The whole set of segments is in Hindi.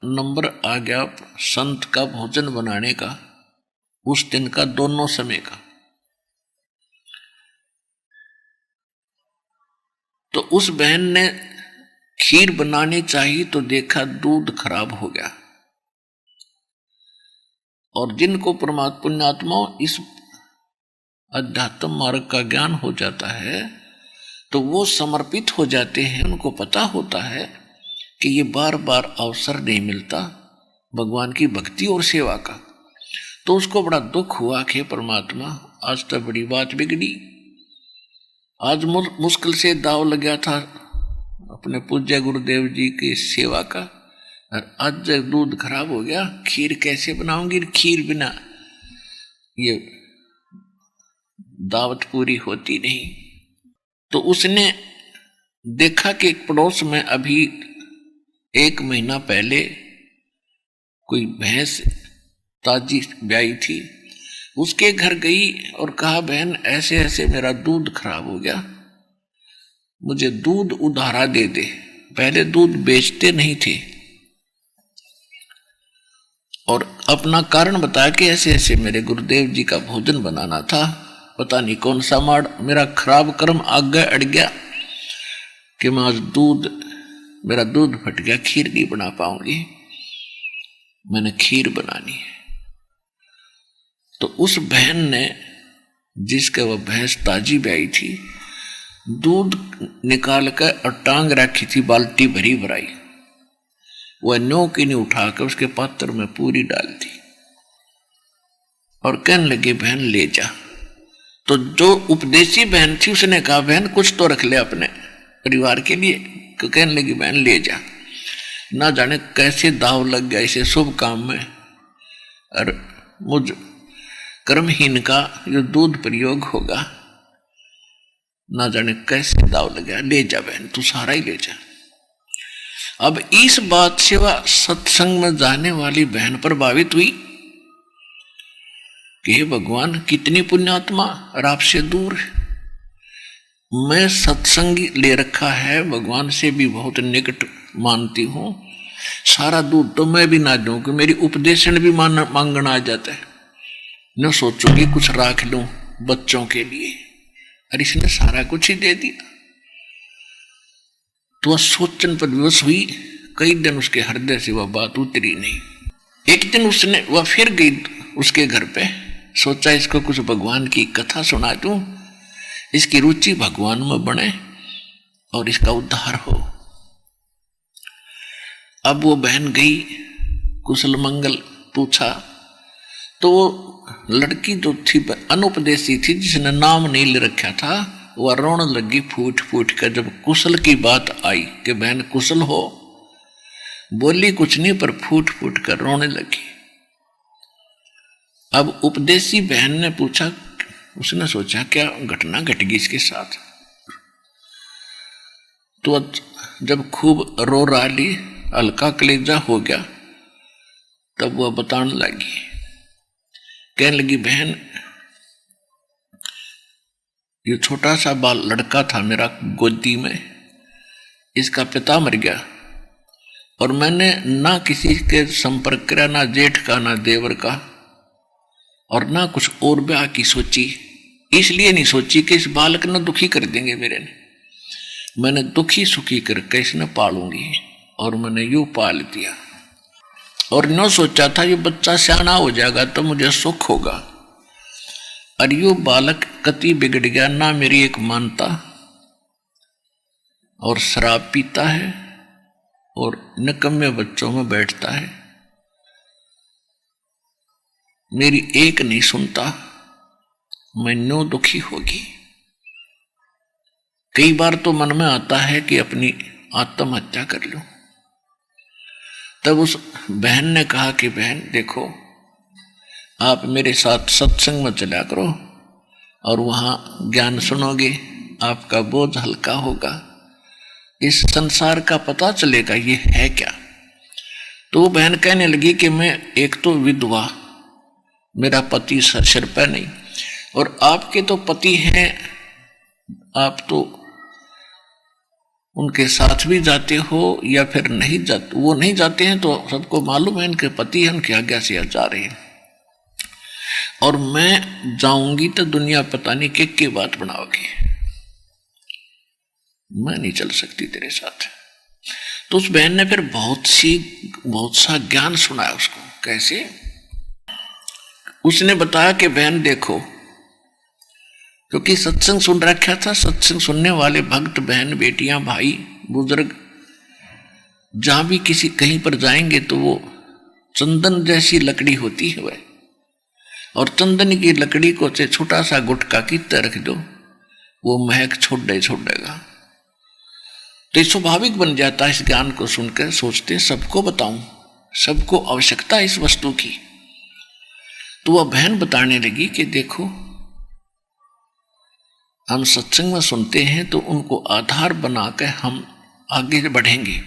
नंबर आ गया संत का भोजन बनाने का, उस दिन का दोनों समय का। तो उस बहन ने खीर बनानी चाहिए तो देखा दूध खराब हो गया। और जिनको परमात्मा पुण्यात्मा इस अध्यात्म मार्ग का ज्ञान हो जाता है तो वो समर्पित हो जाते हैं। उनको पता होता है कि ये बार बार अवसर नहीं मिलता भगवान की भक्ति और सेवा का। तो उसको बड़ा दुख हुआ कि परमात्मा आज तो बड़ी बात बिगड़ी, आज मुश्किल से दाव लग गया था अपने पूज्य गुरुदेव जी की सेवा का, और आज जब दूध खराब हो गया, खीर कैसे बनाऊंगी, खीर बिना ये दावत पूरी होती नहीं। तो उसने देखा कि एक पड़ोस में अभी 1 महीना पहले कोई भैंस ताजी ब्याई थी, उसके घर गई और कहा बहन ऐसे ऐसे मेरा दूध खराब हो गया, मुझे दूध उधारा दे दे। पहले दूध बेचते नहीं थे और अपना कारण बताया कि ऐसे ऐसे मेरे गुरुदेव जी का भोजन बनाना था, पता नहीं कौन सा माड़ मेरा खराब कर्म आगे अड़ गया कि मैं आज मेरा दूध फट गया, खीर नहीं बना पाऊंगी, मैंने खीर बनानी है। तो उस बहन ने, जिसके वह भैंस ताजी ब्याई थी, दूध निकाल कर और टांग रखी थी बाल्टी भरी भराई, वह नो की नहीं उठाकर उसके पात्र में पूरी डाल दी और कहने लगी बहन ले जा। तो जो उपदेशी बहन थी उसने कहा बहन कुछ तो रख ले अपने परिवार के लिए। तो कहने लगी बहन ले जा। ना जाने कैसे दाव लग गया इसे शुभ काम में, और मुझ कर्महीन का जो दूध प्रयोग होगा, ना जाने कैसे दाव लग गया। ले जा बहन, तू सारा ही ले जा। अब इस बात से वह सत्संग में जाने वाली बहन प्रभावित हुई कि हे भगवान कितनी पुण्यात्मा और आपसे दूर है, मैं सत्संगी ले रखा है, भगवान से भी बहुत निकट मानती हूं, सारा दूध तो मैं भी ना दूं कि मेरी उपदेशन भी मांगना आ जाता है, न सोचूंगी कुछ राख लूं बच्चों के लिए, और इसने सारा कुछ ही दे दिया। तो वह सोचन पर विवश हुई, कई दिन उसके हृदय से वह बात उतरी नहीं। एक दिन वह फिर गई उसके घर पे, सोचा इसको कुछ भगवान की कथा सुना दूं, इसकी रुचि भगवान में बने और इसका उद्धार हो। अब वो बहन गई, कुशल मंगल पूछा, तो वो लड़की जो थी अनुपदेशी थी, जिसने नाम नहीं ले रखा था, वह रोने लगी फूट फूट कर। जब कुशल की बात आई कि बहन कुशल हो, बोली कुछ नहीं पर फूट फूट कर रोने लगी। अब उपदेशी बहन ने पूछा, उसने सोचा क्या घटना घट गई इसके साथ। तो जब खूब रो रही, हल्का कलेजा हो गया, तब वह बताने लगी, कहने लगी बहन ये छोटा सा बाल लड़का था मेरा गोदी में, इसका पिता मर गया और मैंने ना किसी के संपर्क किया, ना जेठ का ना देवर का, और ना कुछ और ब्याह की सोची। इसलिए नहीं सोची कि इस बालक ने दुखी कर देंगे मेरे ने, मैंने दुखी सुखी करके इसने पालूंगी, और मैंने यूं पाल दिया। और न सोचा था ये बच्चा सियाना हो जाएगा तो मुझे सुख होगा, और यू बालक कति बिगड़ गया, ना मेरी एक मानता, और शराब पीता है और निकम्मे बच्चों में बैठता है, मेरी एक नहीं सुनता, मैं नो दुखी होगी। कई बार तो मन में आता है कि अपनी आत्महत्या कर लूं। तब उस बहन ने कहा कि बहन देखो, आप मेरे साथ सत्संग में चला करो और वहां ज्ञान सुनोगे, आपका बोझ हल्का होगा, इस संसार का पता चलेगा ये है क्या। तो वो बहन कहने लगी कि मैं एक तो विधवा, मेरा पति सिर पर नहीं, और आपके तो पति हैं, आप तो उनके साथ भी जाते हो या फिर नहीं जाते, वो नहीं जाते हैं तो सबको मालूम है इनके पति हैं, उनकी आज्ञा से जा रहे हैं, और मैं जाऊंगी तो दुनिया पता नहीं के बात बनाओगी, मैं नहीं चल सकती तेरे साथ। तो उस बहन ने फिर बहुत सा ज्ञान सुनाया उसको। कैसे? उसने बताया कि बहन देखो, क्योंकि सत्संग सुन रखा था, सत्संग सुनने वाले भक्त बहन बेटियां भाई बुजुर्ग जहां भी किसी कहीं पर जाएंगे तो वो चंदन जैसी लकड़ी होती है वह, और चंदन की लकड़ी को से छोटा सा गुटका की तरह रख दो, वो महक छोड़ेगा। तो स्वाभाविक बन जाता है इस ज्ञान को सुनकर, सोचते सबको बताऊं, सबको आवश्यकता इस वस्तु की। तो वह बहन बताने लगी कि देखो हम सत्संग में सुनते हैं तो उनको आधार बनाकर हम आगे बढ़ेंगे।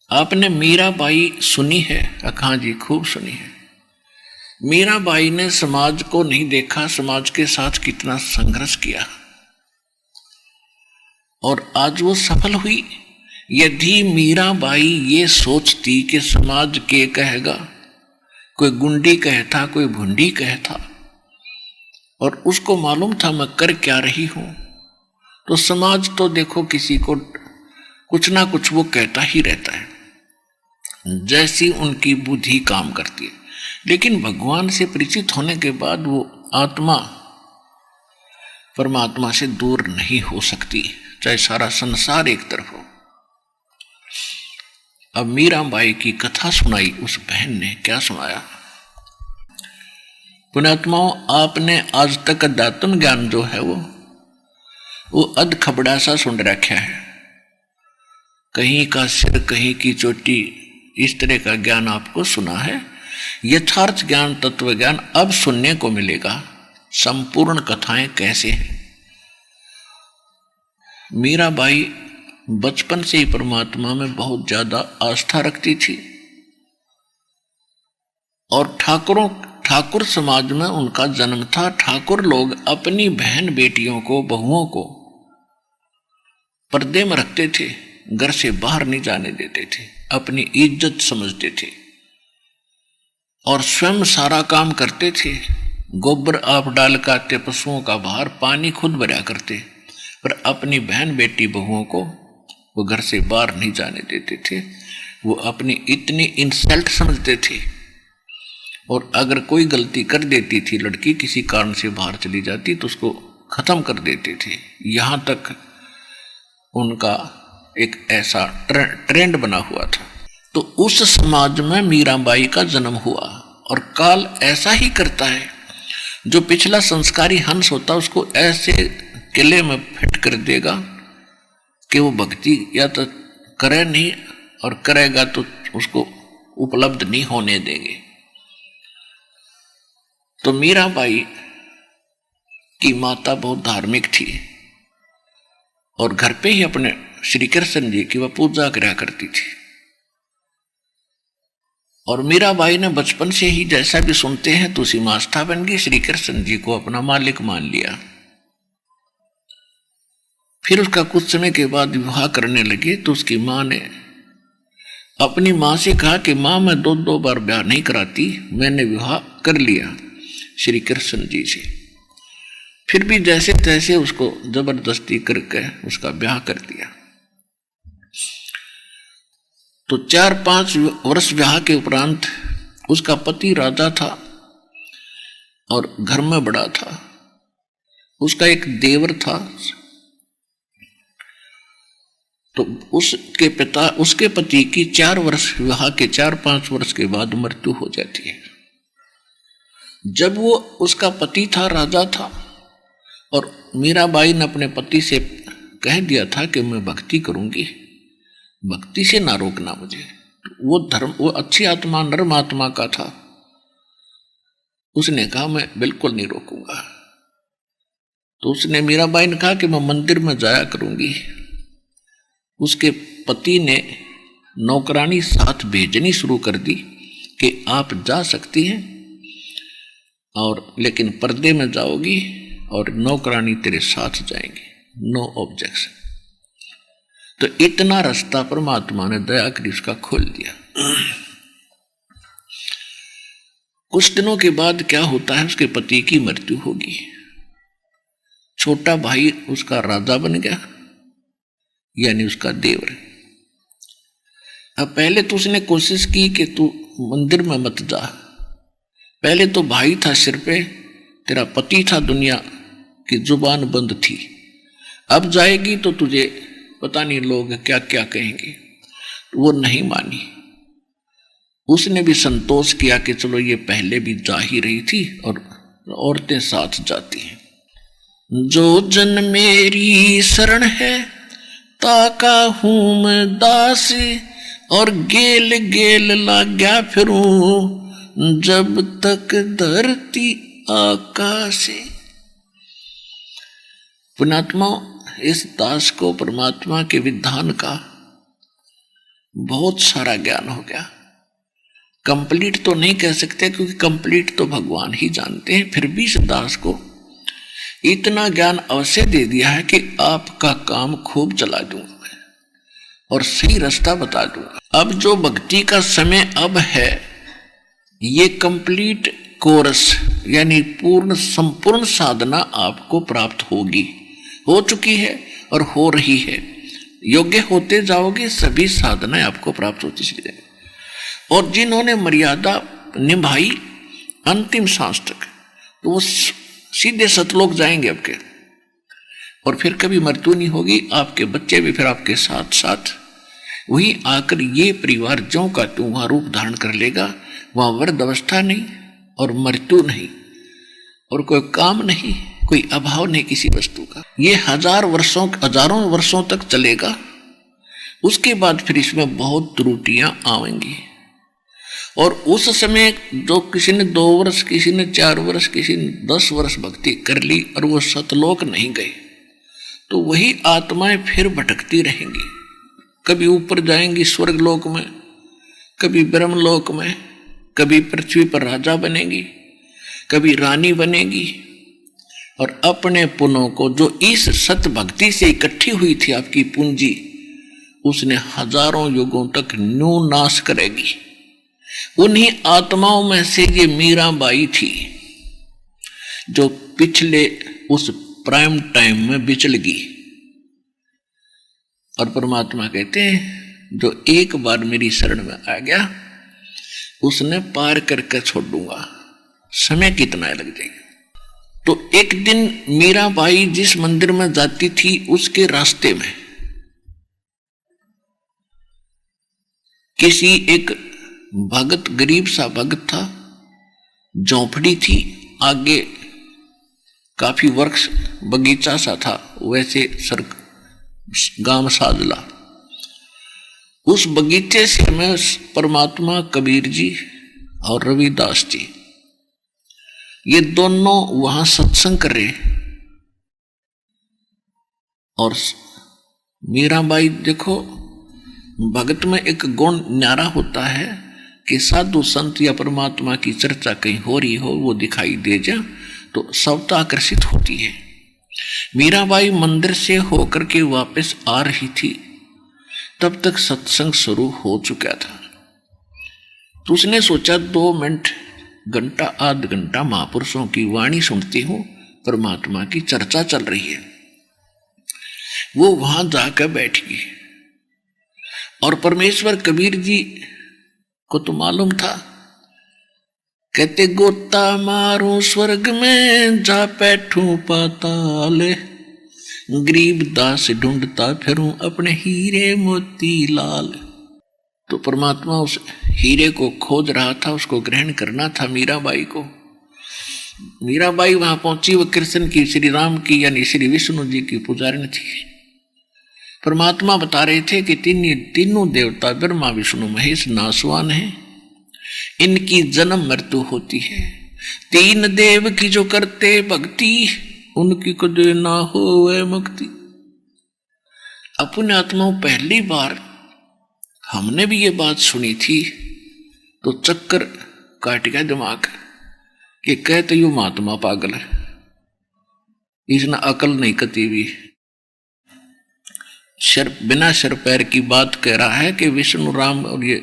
आपने मीराबाई सुनी है? हाँ जी, खूब सुनी है। मीराबाई ने समाज को नहीं देखा, समाज के साथ कितना संघर्ष किया और आज वो सफल हुई। यदि मीराबाई ये सोचती कि समाज के कहेगा, कोई गुंडी कहता, कोई भुंडी कहता, और उसको मालूम था मैं कर क्या रही हूं, तो समाज तो देखो किसी को कुछ ना कुछ वो कहता ही रहता है, जैसी उनकी बुद्धि काम करती है। लेकिन भगवान से परिचित होने के बाद वो आत्मा परमात्मा से दूर नहीं हो सकती, चाहे सारा संसार एक तरफ हो। अब मीराबाई की कथा सुनाई उस बहन ने। क्या सुनाया? पुण्यात्माओं, आपने आज तक अध्यात्म ज्ञान जो है वो अध खबड़ा सा सुन रखा है, कहीं का सिर कहीं की चोटी, इस तरह का ज्ञान आपको सुना है। यथार्थ ज्ञान, तत्व ज्ञान अब सुनने को मिलेगा। संपूर्ण कथाएं कैसे हैं। मीराबाई बचपन से ही परमात्मा में बहुत ज्यादा आस्था रखती थी और ठाकुर समाज में उनका जन्म था। ठाकुर लोग अपनी बहन बेटियों को, बहुओं को पर्दे में रखते थे, घर से बाहर नहीं जाने देते थे, अपनी इज्जत समझते थे और स्वयं सारा काम करते थे। गोबर आप डाल काते, पशुओं का बाहर, पानी खुद भरा करते, पर अपनी बहन बेटी बहुओं को वो घर से बाहर नहीं जाने देते थे। वो अपनी इतनी इंसल्ट समझते थे, और अगर कोई गलती कर देती थी लड़की, किसी कारण से बाहर चली जाती, तो उसको खत्म कर देते थे। यहां तक उनका एक ऐसा ट्रेंड बना हुआ था। तो उस समाज में मीराबाई का जन्म हुआ, और काल ऐसा ही करता है, जो पिछला संस्कारी हंस होता उसको ऐसे किले में फिट कर देगा कि वो भक्ति या तो करे नहीं, और करेगा तो उसको उपलब्ध नहीं होने देंगे। तो मीराबाई की माता बहुत धार्मिक थी और घर पे ही अपने श्री कृष्ण जी की वह पूजा करा करती थी। और मीराबाई ने बचपन से ही, जैसा भी सुनते हैं, तो उसी में आस्था बन गई, श्री कृष्ण जी को अपना मालिक मान लिया। फिर उसका कुछ समय के बाद विवाह करने लगे, तो उसकी माँ ने अपनी माँ से कहा कि माँ मैं दो बार ब्याह नहीं कराती, मैंने विवाह कर लिया श्री कृष्ण जी से। फिर भी जैसे तैसे उसको जबरदस्ती करके उसका ब्याह कर दिया। तो 4-5 वर्ष ब्याह के उपरांत उसका पति राजा था और घर में बड़ा था। उसका एक देवर था, तो उसके पति की 4 वर्ष विवाह के 4-5 वर्ष के बाद मृत्यु हो जाती है। जब वो उसका पति था, राजा था, और मीराबाई ने अपने पति से कह दिया था कि मैं भक्ति करूंगी, भक्ति से ना रोकना मुझे। वो अच्छी आत्मा, नर्म आत्मा का था। उसने कहा मैं बिल्कुल नहीं रोकूंगा। तो उसने, मीराबाई ने कहा कि मैं मंदिर में जाया करूंगी। उसके पति ने नौकरानी साथ भेजनी शुरू कर दी कि आप जा सकती हैं, और लेकिन पर्दे में जाओगी और नौकरानी तेरे साथ जाएंगे, नो ऑब्जेक्शन। तो इतना रास्ता परमात्मा ने दया कर उसका खोल दिया। कुछ दिनों के बाद क्या होता है, उसके पति की मृत्यु होगी। छोटा भाई उसका राजा बन गया, यानी उसका देवर। अब पहले तो उसने कोशिश की कि तू मंदिर में मत जा। पहले तो भाई था सिर पे, तेरा पति था, दुनिया की जुबान बंद थी। अब जाएगी तो तुझे पता नहीं लोग क्या क्या कहेंगे। वो नहीं मानी। उसने भी संतोष किया कि चलो ये पहले भी जा ही रही थी और औरतें साथ जाती हैं। जो जन मेरी शरण है ताका हूं मैं दास, और गेल गेल लाग्या फिरूं जब तक धरती आकाश। पुण्यात्मा, इस दास को परमात्मा के विधान का बहुत सारा ज्ञान हो गया। कंप्लीट तो नहीं कह सकते क्योंकि कंप्लीट तो भगवान ही जानते हैं, फिर भी इस दास को इतना ज्ञान अवश्य दे दिया है कि आपका काम खूब चला दूंगा और सही रास्ता बता दूंगा। अब जो भक्ति का समय अब है, ये कंप्लीट कोर्स यानी पूर्ण संपूर्ण साधना आपको प्राप्त होगी, हो चुकी है और हो रही है। योग्य होते जाओगे सभी साधनाएं आपको प्राप्त होती चली जाएगी। और जिन्होंने मर्यादा निभाई अंतिम सांस तक, तो वो सीधे सतलोक जाएंगे आपके, और फिर कभी मृत्यु नहीं होगी। आपके बच्चे भी फिर आपके साथ साथ वही आकर ये परिवार ज्यों का त्यों वहां रूप धारण कर लेगा। वहां वृद्ध अवस्था नहीं और मृत्यु नहीं और कोई काम नहीं, कोई अभाव नहीं किसी वस्तु का। ये हजारों वर्षों तक चलेगा। उसके बाद फिर इसमें बहुत त्रुटियां आएंगी। और उस समय जो किसी ने 2 वर्ष, किसी ने 4 वर्ष, किसी ने 10 वर्ष भक्ति कर ली और वो सतलोक नहीं गए, तो वही आत्माएं फिर भटकती रहेंगी। कभी ऊपर जाएंगी स्वर्ग लोक में, कभी ब्रह्मलोक में, कभी पृथ्वी पर राजा बनेगी, कभी रानी बनेगी। और अपने पुण्यों को जो इस सत भक्ति से इकट्ठी हुई थी आपकी पूंजी, उसने हजारों युगों तक न्यू नाश करेगी। उन्हीं आत्माओं में से ये मीराबाई थी जो पिछले उस प्राइम टाइम में बिचल गई। और परमात्मा कहते हैं जो एक बार मेरी शरण में आ गया उसने पार करके छोड़ दूंगा, समय कितना लग जाएगा। तो एक दिन मीराबाई जिस मंदिर में जाती थी उसके रास्ते में किसी एक भगत, गरीब सा भगत था, झोंपड़ी थी, आगे काफी वृक्ष बगीचा सा था, वैसे गांव साजला। उस बगीचे से में परमात्मा कबीर जी और रविदास जी ये दोनों वहां सत्संग कर रहे। और मीराबाई देखो, भगत में एक गुण न्यारा होता है कि साधु संत या परमात्मा की चर्चा कहीं हो रही हो, वो दिखाई दे जा तो सबता आकर्षित होती है। मीराबाई मंदिर से होकर के वापस आ रही थी, तब तक सत्संग शुरू हो चुका था। तो उसने सोचा 2 मिनट, घंटा, आध घंटा महापुरुषों की वाणी सुनती हूं, परमात्मा की चर्चा चल रही है। वो वहां जाकर बैठ गई। और परमेश्वर कबीर जी को तो मालूम था, कहते गोता मारू स्वर्ग में जा बैठूं पाताल, गरीब दास ढूंढता फिरूं अपने हीरे मोती लाल। तो परमात्मा उस हीरे को खोज रहा था, उसको ग्रहण करना था मीराबाई को। मीराबाई वहां पहुंची, वो कृष्ण की, श्री राम की यानी श्री विष्णु जी की पुजारिन थी। परमात्मा बता रहे थे कि तीनों देवता ब्रह्मा विष्णु महेश नासवान हैं, इनकी जन्म मृत्यु होती है। 3 देव की जो करते भक्ति, उनकी कदे ना होवे मुक्ति। अपने आत्माओं पहली बार हमने भी ये बात सुनी थी तो चक्कर काट गया दिमाग कि कहते यू महात्मा पागल है, इसने अकल नहीं कती भी। बिना सिर पैर की बात कह रहा है कि विष्णु राम और ये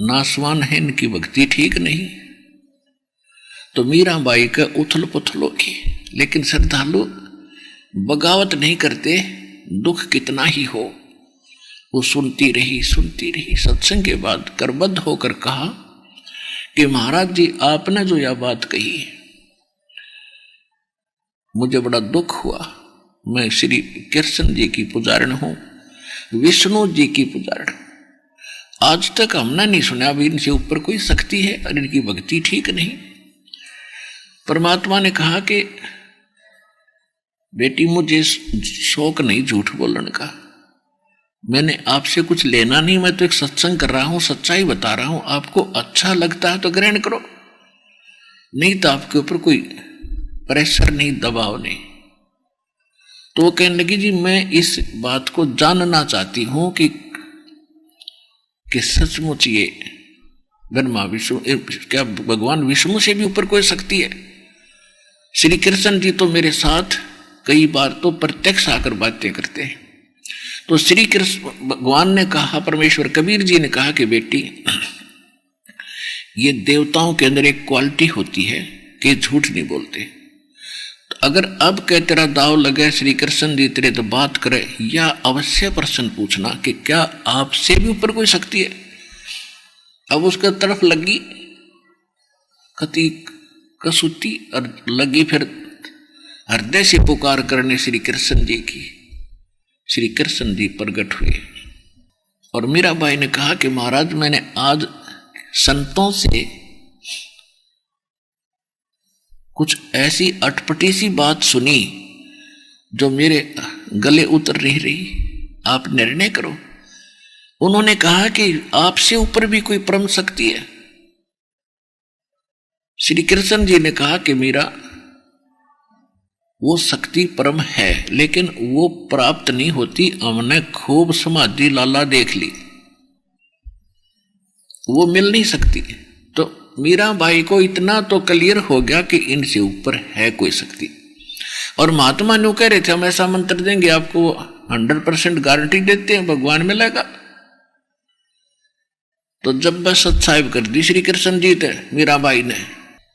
नासवान है, इनकी भक्ति ठीक नहीं। तो मीराबाई का उथल पुथल होगी, लेकिन श्रद्धालु बगावत नहीं करते, दुख कितना ही हो। वो सुनती रही सत्संग के बाद करबद्ध होकर कहा कि महाराज जी, आपने जो यह बात कही मुझे बड़ा दुख हुआ। मैं श्री कृष्ण जी की पुजारण हूं, विष्णु जी की पुजारण। आज तक हमने नहीं सुना भी इनसे ऊपर कोई शक्ति है और इनकी भक्ति ठीक नहीं। परमात्मा ने कहा कि बेटी, मुझे शौक नहीं झूठ बोलने का, मैंने आपसे कुछ लेना नहीं, मैं तो एक सत्संग कर रहा हूं, सच्चाई बता रहा हूं। आपको अच्छा लगता है तो ग्रहण करो, नहीं तो आपके ऊपर कोई प्रेशर नहीं, दबाव नहीं। तो वो कहने लगी, जी मैं इस बात को जानना चाहती हूं कि सचमुच ये ब्रह्मा विष्णु, क्या भगवान विष्णु से भी ऊपर कोई शक्ति है? श्री कृष्ण जी तो मेरे साथ कई बार तो प्रत्यक्ष आकर बातें करते हैं। तो श्री कृष्ण भगवान ने कहा, परमेश्वर कबीर जी ने कहा कि बेटी, ये देवताओं के अंदर एक क्वालिटी होती है कि झूठ नहीं बोलते। तो अगर अब कह तेरा दाव लगे, श्री कृष्ण जी तेरे तो बात करे, या अवश्य प्रश्न पूछना कि क्या आपसे भी ऊपर कोई शक्ति है? अब उसका तरफ लगी कति कसुती और लगी फिर हृदय से पुकार करने श्री कृष्ण जी की। श्री कृष्ण जी प्रकट हुए और मीराबाई ने कहा कि महाराज, मैंने आज संतों से कुछ ऐसी अटपटी सी बात सुनी जो मेरे गले उतर नहीं रही, आप निर्णय करो। उन्होंने कहा कि आपसे ऊपर भी कोई परम शक्ति है। श्री कृष्ण जी ने कहा कि मीरा, वो शक्ति परम है, लेकिन वो प्राप्त नहीं होती। हमने खूब समाधि लाला देख ली, वो मिल नहीं सकती। तो मीराबाई को इतना तो क्लियर हो गया कि इनसे ऊपर है कोई शक्ति। और महात्मा न्यू कह रहे थे, हम ऐसा मंत्र देंगे आपको 100% गारंटी देते हैं भगवान मिलेगा। तो जब बस सत्साहिब कर दी श्री कृष्ण जी थे मीराबाई ने,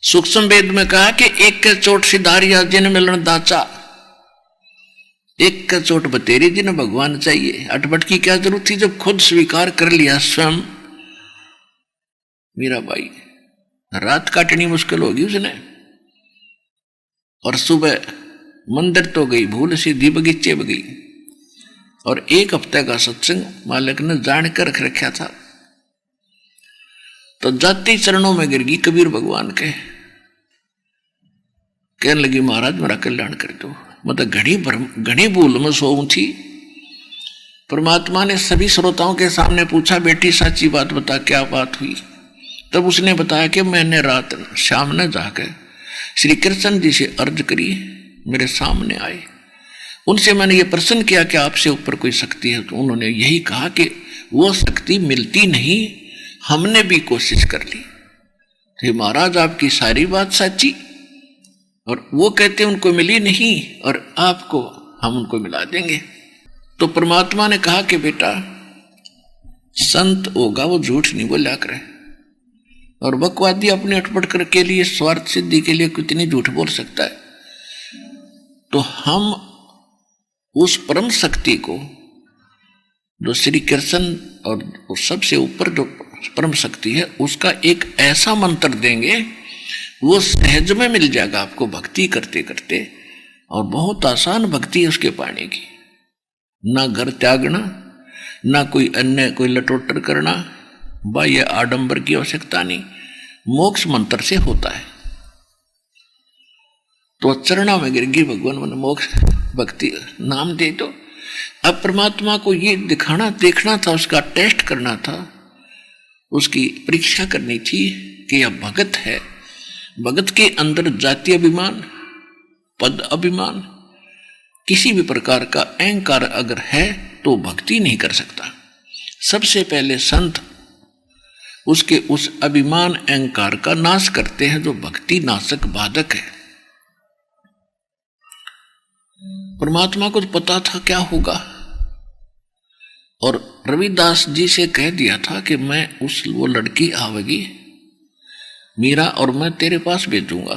सूक्ष्म वेद में कहा कि एक के चोट सिधारिया जिन मिलन दाचा, एक का चोट बतेरी जिन भगवान चाहिए। अटपट की क्या जरूरत थी जब खुद स्वीकार कर लिया स्वयं मीराबाई। रात काटनी मुश्किल होगी उसने, और सुबह मंदिर तो गई, भूल सीधी बगीचे में गई। और 1 हफ्ते का सत्संग मालिक ने जान कर रख रखा था। तो जाती चरणों में गिर गई कबीर भगवान के, कहने लगी, महाराज मेरा कल्याण कर दो। मतलब घड़ी भूल में सोऊं थी। परमात्मा ने सभी श्रोताओं के सामने पूछा, बेटी सच्ची बात बता, क्या बात हुई? तब उसने बताया कि मैंने रात शाम ने जाकर श्री कृष्ण जी से अर्ज करी, मेरे सामने आए, उनसे मैंने ये प्रश्न किया कि आपसे ऊपर कोई शक्ति है? तो उन्होंने यही कहा कि वो शक्ति मिलती नहीं, हमने भी कोशिश कर ली। तो महाराज आपकी सारी बात सच्ची, और वो कहते उनको मिली नहीं और आपको हम उनको मिला देंगे। तो परमात्मा ने कहा कि बेटा, संत होगा वो झूठ नहीं बोला करे, और बकवादी अपने अटपट कर के लिए, स्वार्थ सिद्धि के लिए कितनी झूठ बोल सकता है। तो हम उस परम शक्ति को, जो श्री कृष्ण और सबसे ऊपर जो परम शक्ति है, उसका एक ऐसा मंत्र देंगे, वो सहज में मिल जाएगा आपको भक्ति करते करते। और बहुत आसान भक्ति है उसके पाने की, ना घर त्यागना, ना कोई अन्य कोई लटोटर करना, बाह्य आडंबर की आवश्यकता नहीं, मोक्ष मंत्र से होता है। तो चरणों में गिर गई, भगवान मैंने मोक्ष भक्ति नाम दे दो। अब परमात्मा को ये दिखाना देखना था, उसका टेस्ट करना था, उसकी परीक्षा करनी थी कि यह भगत है। भगत के अंदर जाति अभिमान, पद अभिमान, किसी भी प्रकार का अहंकार अगर है तो भक्ति नहीं कर सकता। सबसे पहले संत उसके उस अभिमान अहंकार का नाश करते हैं, जो भक्ति नाशक बाधक है। परमात्मा को तो पता था क्या होगा, और रविदास जी से कह दिया था कि मैं वो लड़की आवेगी मीरा और मैं तेरे पास भेजूंगा,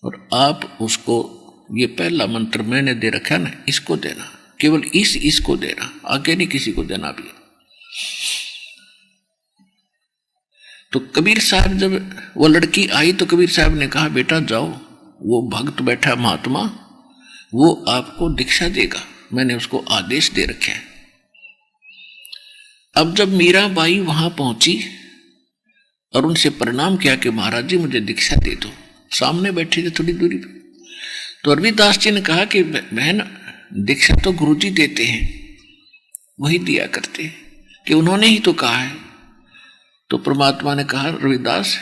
और आप उसको ये पहला मंत्र मैंने दे रखा ना, इसको देना, केवल इसको देना, आगे नहीं किसी को देना भी। तो कबीर साहब जब वो लड़की आई तो कबीर साहब ने कहा बेटा जाओ, वो भक्त बैठा महात्मा, वो आपको दीक्षा देगा, मैंने उसको आदेश दे रखे हैं। अब जब मीराबाई वहां पहुंची और उनसे प्रणाम किया कि महाराज जी मुझे दीक्षा दे दो, सामने बैठे थे थोड़ी दूरी पर, तो रविदास जी ने कहा कि बहन दीक्षा तो गुरुजी देते हैं, वही दिया करते हैं, कि उन्होंने ही तो कहा है। तो परमात्मा ने कहा रविदास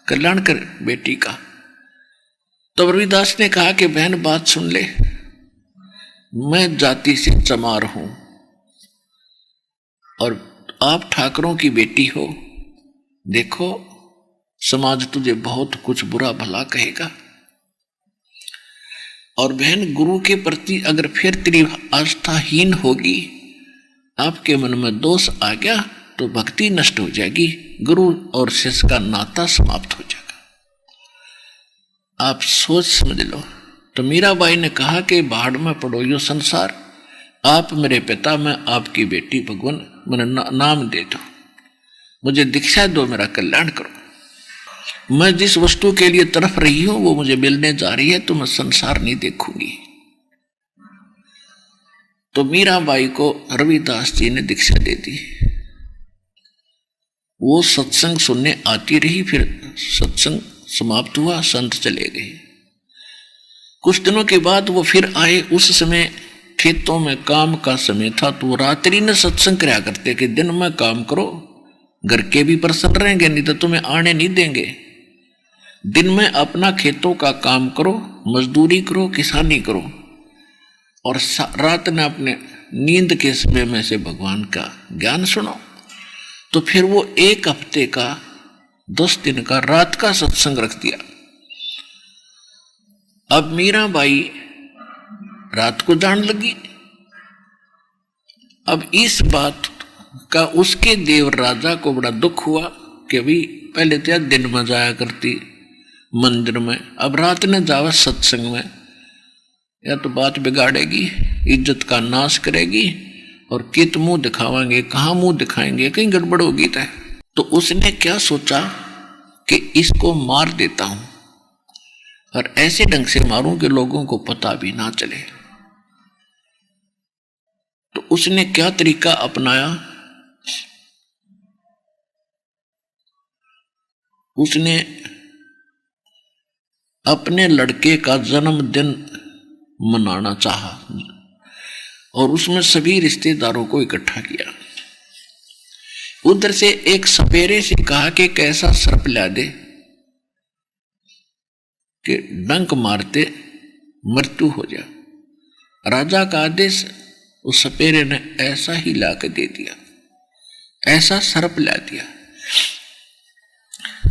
कल्याण कर बेटी का। तो रविदास ने कहा कि बहन बात सुन ले, मैं जाति से चमार हूं और आप ठाकरों की बेटी हो, देखो समाज तुझे बहुत कुछ बुरा भला कहेगा, और बहन गुरु के प्रति अगर फिर तेरी आस्थाहीन होगी, आपके मन में दोष आ गया तो भक्ति नष्ट हो जाएगी, गुरु और शिष्य का नाता समाप्त हो जाएगा, आप सोच समझ लो। तो मीराबाई ने कहा कि भाड़ में पड़ो यो संसार, आप मेरे पिता, मैं आपकी बेटी, भगवान मैंने नाम दे दो, मुझे दीक्षा दो, मेरा कल्याण करो। मैं जिस वस्तु के लिए तरफ रही हूं वो मुझे मिलने जा रही है, तो मैं संसार नहीं देखूंगी। तो मीराबाई को रविदास जी ने दीक्षा दे दी। वो सत्संग सुनने आती रही, फिर सत्संग समाप्त हुआ, संत चले गए। कुछ दिनों के बाद वो फिर आए। उस समय खेतों में काम का समय था, तो रात्रि में सत्संग कराया करते कि दिन में काम करो, घर के भी प्रसन्न रहेंगे, नहीं तो तुम्हें आने नहीं देंगे। दिन में अपना खेतों का काम करो, मजदूरी करो, किसानी करो, और रात में अपने नींद के समय में से भगवान का ज्ञान सुनो। तो फिर वो 1 हफ्ते का 10 दिन का रात का सत्संग रख दिया। अब मीराबाई रात को जान लगी। अब इस बात का उसके देवर राजा को बड़ा दुख हुआ कि अभी पहले तो दिन में जाया करती मंदिर में, अब रात ने जावा सत्संग में, या तो बात बिगाड़ेगी, इज्जत का नाश करेगी, और कित मुंह दिखावाएंगे, कहाँ मुंह दिखाएंगे, कहीं गड़बड़ होगी तय। तो उसने क्या सोचा कि इसको मार देता हूं, और ऐसे ढंग से मारूं कि लोगों को पता भी ना चले। तो उसने क्या तरीका अपनाया, उसने अपने लड़के का जन्मदिन मनाना चाहा और उसमें सभी रिश्तेदारों को इकट्ठा किया। उधर से एक सपेरे से कहा कि कैसा सर्प ला दे कि डंक मारते मृत्यु हो जाए। राजा का आदेश, उस सपेरे ने ऐसा ही ला के दे दिया, ऐसा सर्प ला दिया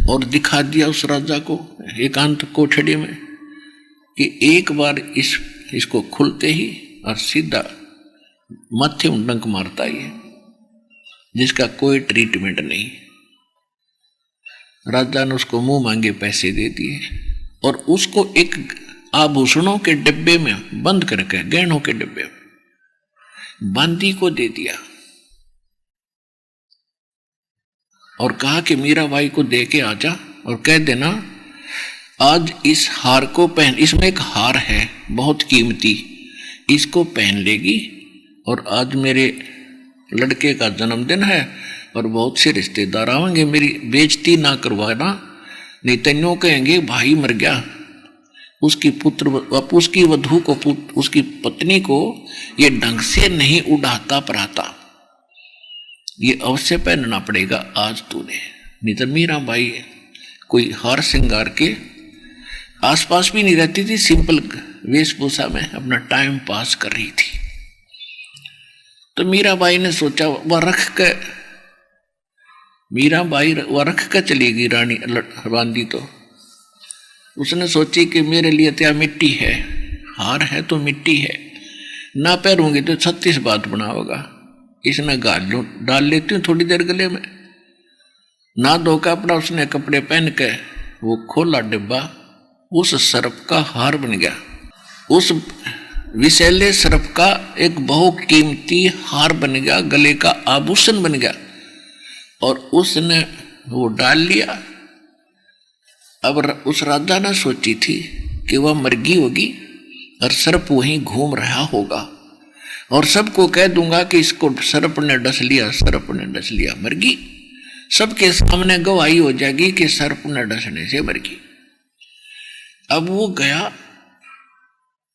और दिखा दिया उस राजा को एकांत कोठड़ी में कि एक बार इसको खुलते ही और सीधा माथे में डंक मारता ही है, जिसका कोई ट्रीटमेंट नहीं। राजा ने उसको मुंह मांगे पैसे दे दिए और उसको एक आभूषणों के डिब्बे में बंद करके, गहनों के डिब्बे में बांदी को दे दिया और कहा कि मीराबाई को दे के आजा और कह देना आज इस हार को पहन, इसमें एक हार है बहुत कीमती, इसको पहन लेगी और आज मेरे लड़के का जन्मदिन है और बहुत से रिश्तेदार आएंगे, मेरी बेइज्जती ना करवाना, नहीं तन्यों कहेंगे भाई मर गया। उसकी उसकी वधू को, उसकी पत्नी को ये ढंग से नहीं उड़ाता पराता, ये अवश्य पहनना पड़ेगा आज तूने। नहीं तो मीराबाई कोई हार श्रृंगार के आसपास भी नहीं रहती थी, सिंपल वेशभूषा में अपना टाइम पास कर रही थी। तो मीराबाई ने सोचा वह रख के, मीराबाई वह रख के चलेगी रानी बांदी। तो उसने सोची कि मेरे लिए तो मिट्टी है, हार है तो मिट्टी है, ना पैरूंगी तो 36 बात बनाओगा, इसने गाल डाल लेती हूँ थोड़ी देर गले में। ना धो कपड़ा उसने कपड़े पहन के वो खोला डिब्बा, उस सर्प का हार बन गया। उस विषैले सर्प का एक बहुकीमती हार बन गया, गले का आभूषण बन गया, और उसने वो डाल लिया। अब उस राजा ने सोची थी कि वह मर्गी होगी और सर्प वहीं घूम रहा होगा, और सबको कह दूंगा कि इसको सर्प ने डस लिया, सर्प ने डस लिया। मर्गी सबके सामने गवाही हो जाएगी कि सर्प ने डसने से मर्गी। अब वो गया,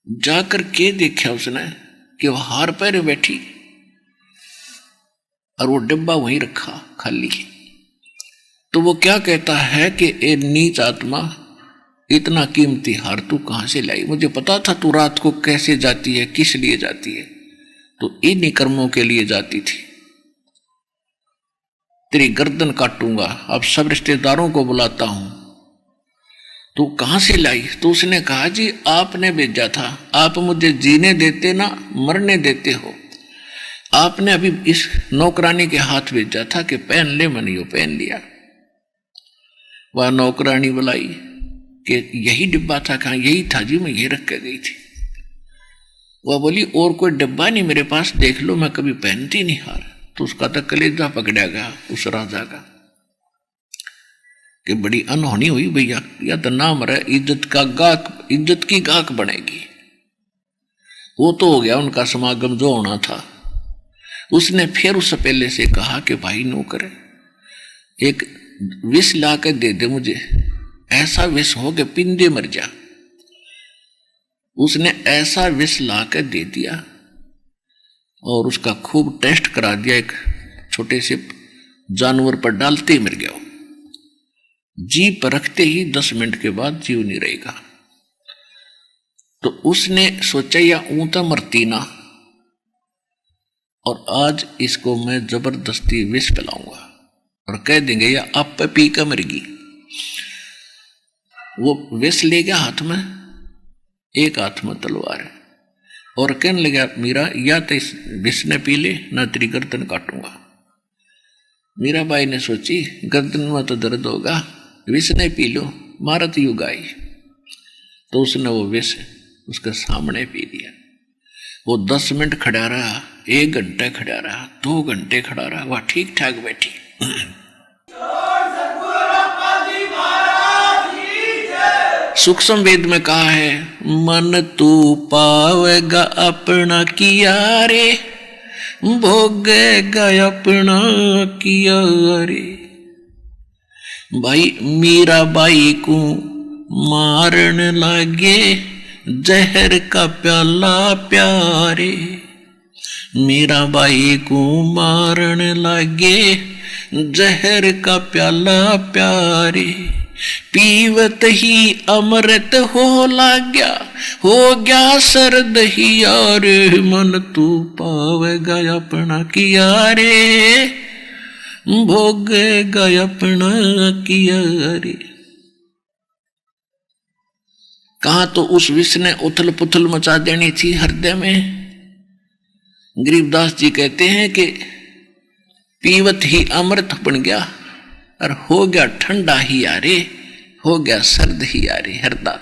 जाकर के देखा उसने कि वो हार पहने बैठी और वो डिब्बा वहीं रखा खाली। तो वो क्या कहता है कि ए नीच आत्मा, इतना कीमती हार तू कहां से लाई? मुझे पता था तू रात को कैसे जाती है, किस लिए जाती है, तो इन्हीं कर्मों के लिए जाती थी। तेरी गर्दन काटूंगा, अब सब रिश्तेदारों को बुलाता हूं, तू कहां से लाई? तो उसने कहा जी आपने भेजा था, आप मुझे जीने देते ना मरने देते हो। आपने अभी इस नौकरानी के हाथ भेजा था कि पहन ले, मैंने यो पहन लिया। वह नौकरानी बुलाई कि यही डिब्बा था? कहा यही था जी, मैं यही रख के गई थी। वह बोली और कोई डिब्बा नहीं मेरे पास, देख लो मैं कभी पहनती नहीं हार। तो उसका तो कलेजा पकड़ा गया उस राजा का कि बड़ी अनहोनी हुई भैया, या तो नाम रहा इज्जत का गाहक, इज्जत की गाहक बनेगी। वो तो हो गया उनका समागम जो होना था। उसने फिर उस पहले से कहा कि भाई नो करे, एक विष ला के दे दे मुझे, ऐसा विष हो कि पिंडे मर जा। उसने ऐसा विष ला के दे दिया और उसका खूब टेस्ट करा दिया। एक छोटे से जानवर पर डालते ही मर गया। जीव पर रखते ही 10 मिनट के बाद जीव नहीं रहेगा। तो उसने सोचा या ऊंता मरती ना, और आज इसको मैं जबरदस्ती विष पिलाऊंगा और कह देंगे या आप पे पी कर मरेगी। वो विष ले गया हाथ में, एक हाथ में तलवार है, और कहने लगा मीरा या तो इस विष ने पी ले ना तेरी गर्दन काटूंगा। मीरा बाई ने सोची गर्दन में तो दर्द होगा, विष ने पी लो, मारत यू गाई। तो उसने वो विष उसके सामने पी लिया। वो 10 मिनट खड़ा रहा, 1 घंटा खड़ा रहा, 2 घंटे खड़ा रहा, वह ठीक ठाक बैठी। सूक्ष्म वेद में कहा है मन तू पावेगा अपना किया रे, भोगेगा अपना किया रे। भाई मीरा बाई को मारन लागे जहर का प्याला प्यारे, मीरा बाई को मारन लागे जहर का प्याला प्यारे। पीवत ही अमृत हो लाग्या, हो गया सर्द ही यार, मन तू पावेगा अपना किया रे, भोगेगा अपना किया रे। कहा तो उस विष ने उथल पुथल मचा देनी थी हृदय में। गरीबदास जी कहते हैं कि पीवत ही अमृत बन गया और हो गया ठंडा ही यारे, हो गया सर्द ही यारे, हृदय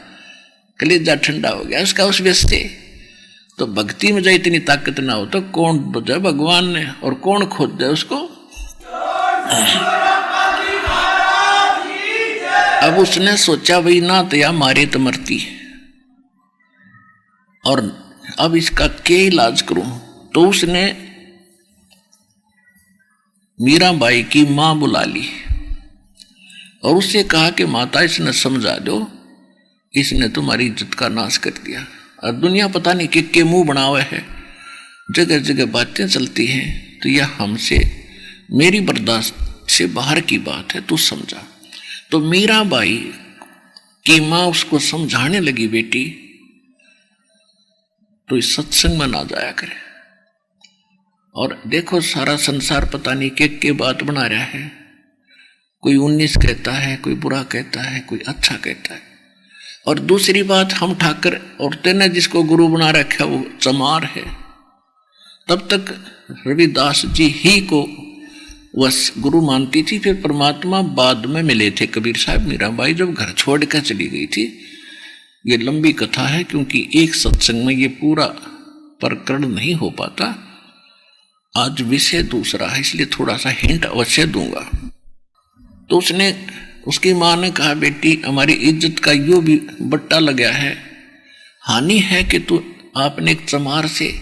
कलेजा ठंडा हो गया उसका उस विष से। तो भक्ति में जो इतनी ताकत ना हो तो कौन बुझे भगवान ने, और कौन खोद दे उसको। अब उसने सोचा भाई ना तो या मारे तो मरती, और अब इसका क्या इलाज करूं। तो उसने मीराबाई की मां बुला ली और उससे कहा कि माता इसने समझा दो, इसने तुम्हारी इज्जत का नाश कर दिया, और दुनिया पता नहीं कि मुंह बनावे है, जगह जगह बातें चलती हैं, तो यह हमसे मेरी बर्दाश्त से बाहर की बात है, तू समझा। तो मीराबाई की मां उसको समझाने लगी बेटी तो इस सत्संग में ना जाया करे। और देखो सारा संसार पता नहीं के बात बना रहा है, कोई 19 कहता है, कोई बुरा कहता है, कोई अच्छा कहता है। और दूसरी बात हम ठाकर औरतें ने जिसको गुरु बना रखा वो चमार है, तब तक रविदास जी ही को वह गुरु मानती थी। फिर परमात्मा बाद में मिले थे कबीर साहब मीराबाई जब घर छोड़ कर चली गई थी। ये लंबी कथा है क्योंकि एक सत्संग में ये पूरा प्रकरण नहीं हो पाता। आज विषय दूसरा है इसलिए थोड़ा सा हिंट अवश्य दूंगा। तो उसकी माँ ने कहा, बेटी हमारी इज्जत का यो भी बट्टा लगा है, हानि है कि तू आपने एक चमार से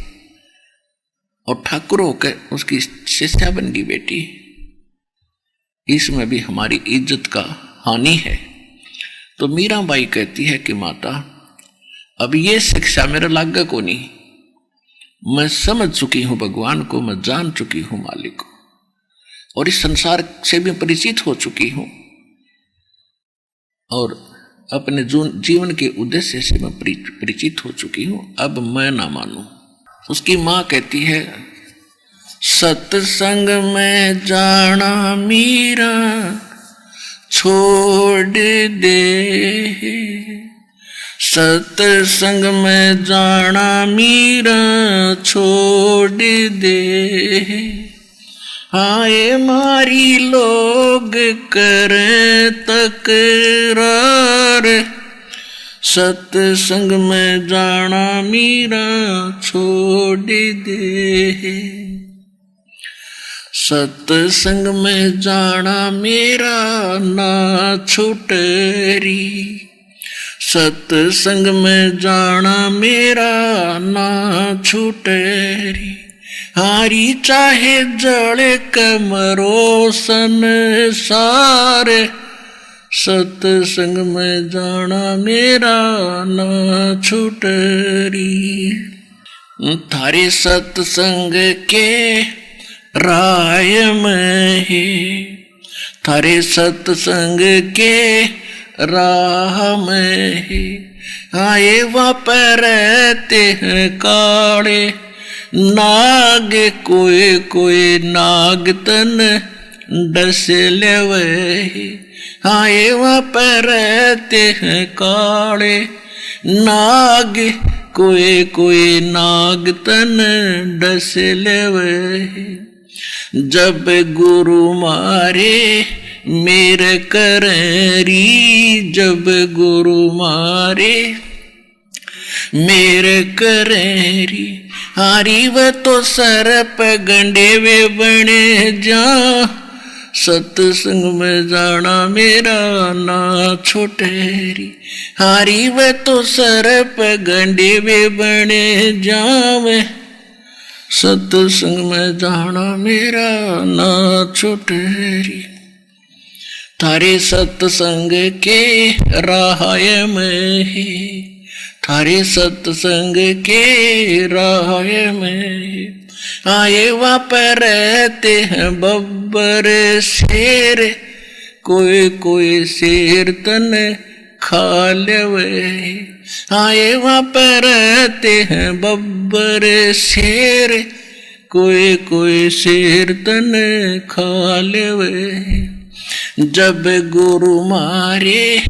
और ठाकुर होकर उसकी शिष्या बन गई बेटी, इसमें भी हमारी इज्जत का हानि है। तो मीराबाई कहती है कि माता अब ये शिक्षा मेरा लागा को नहीं, मैं समझ चुकी हूं भगवान को, मैं जान चुकी हूं मालिक को, और इस संसार से भी परिचित हो चुकी हूं और अपने जीवन के उद्देश्य से मैं परिचित हो चुकी हूं, अब मैं ना मानूं। उसकी मां कहती है, सत्संग में जाना मीरा छोड़ दे, सत्संग में जाना मीरा छोड़ दे, आए मारी लोग करें तकरार, सत्संग में जाना मीरा छोड़ दे, सत्संग में जाना मेरा ना छूटरी, सत्संग में जाना मेरा ना छूटरी, हारी चाहे जड़े कमरो संसार, सत्संग में जाना मेरा ना छूटरी, थारे सत्संग के राय में है, थारे सत्संग के राह में है, आए वहाँ पर रहते हैं काले नाग, कोई कोई नाग तन डस लेवे, आए वहाँ पर रहते हैं काले नाग, कोई कोई नाग तन डस लेवे, जब गुरु मारे मेरे करेरी, जब गुरु मारे मेरे करेरी, हारी व तो सरप गंडे वे बने जा, सत्संग में जाना मेरा ना छोटेरी, हारी व तो सरप गंडे वे बने जावे, सत्संग में जाना मेरा ना छूटेरी, थारे सत्संग के राह में है, थारे सत्संग के राह में, आए वहाँ पर रहते हैं बब्बर शेर, कोई कोई शेर तन खा लेवे, आए वहाँ पर रहते हैं बब्बर शेर, कोई कोई शेर तन खा लेवे, जब गुरु मारे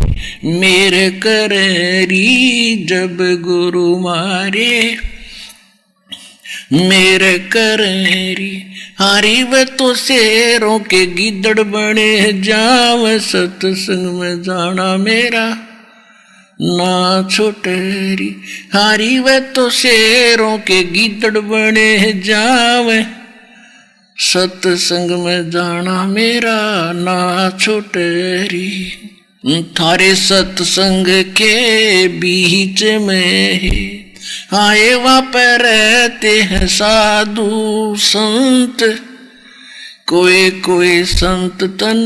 मेरे करेरी, जब गुरु मारे मेरे करेरी, हारी व तो शेरों के गिदड़ बने जाव, सत्संग में जाना मेरा ना छूटेरी, हारी व तो शेरों के गिदड़ बने जावे, सत्संग में जाना मेरा ना छूटेरी, थारे सत्संग के बीच में आए वहाँ पर रहते हैं साधु संत, कोई कोई संत तन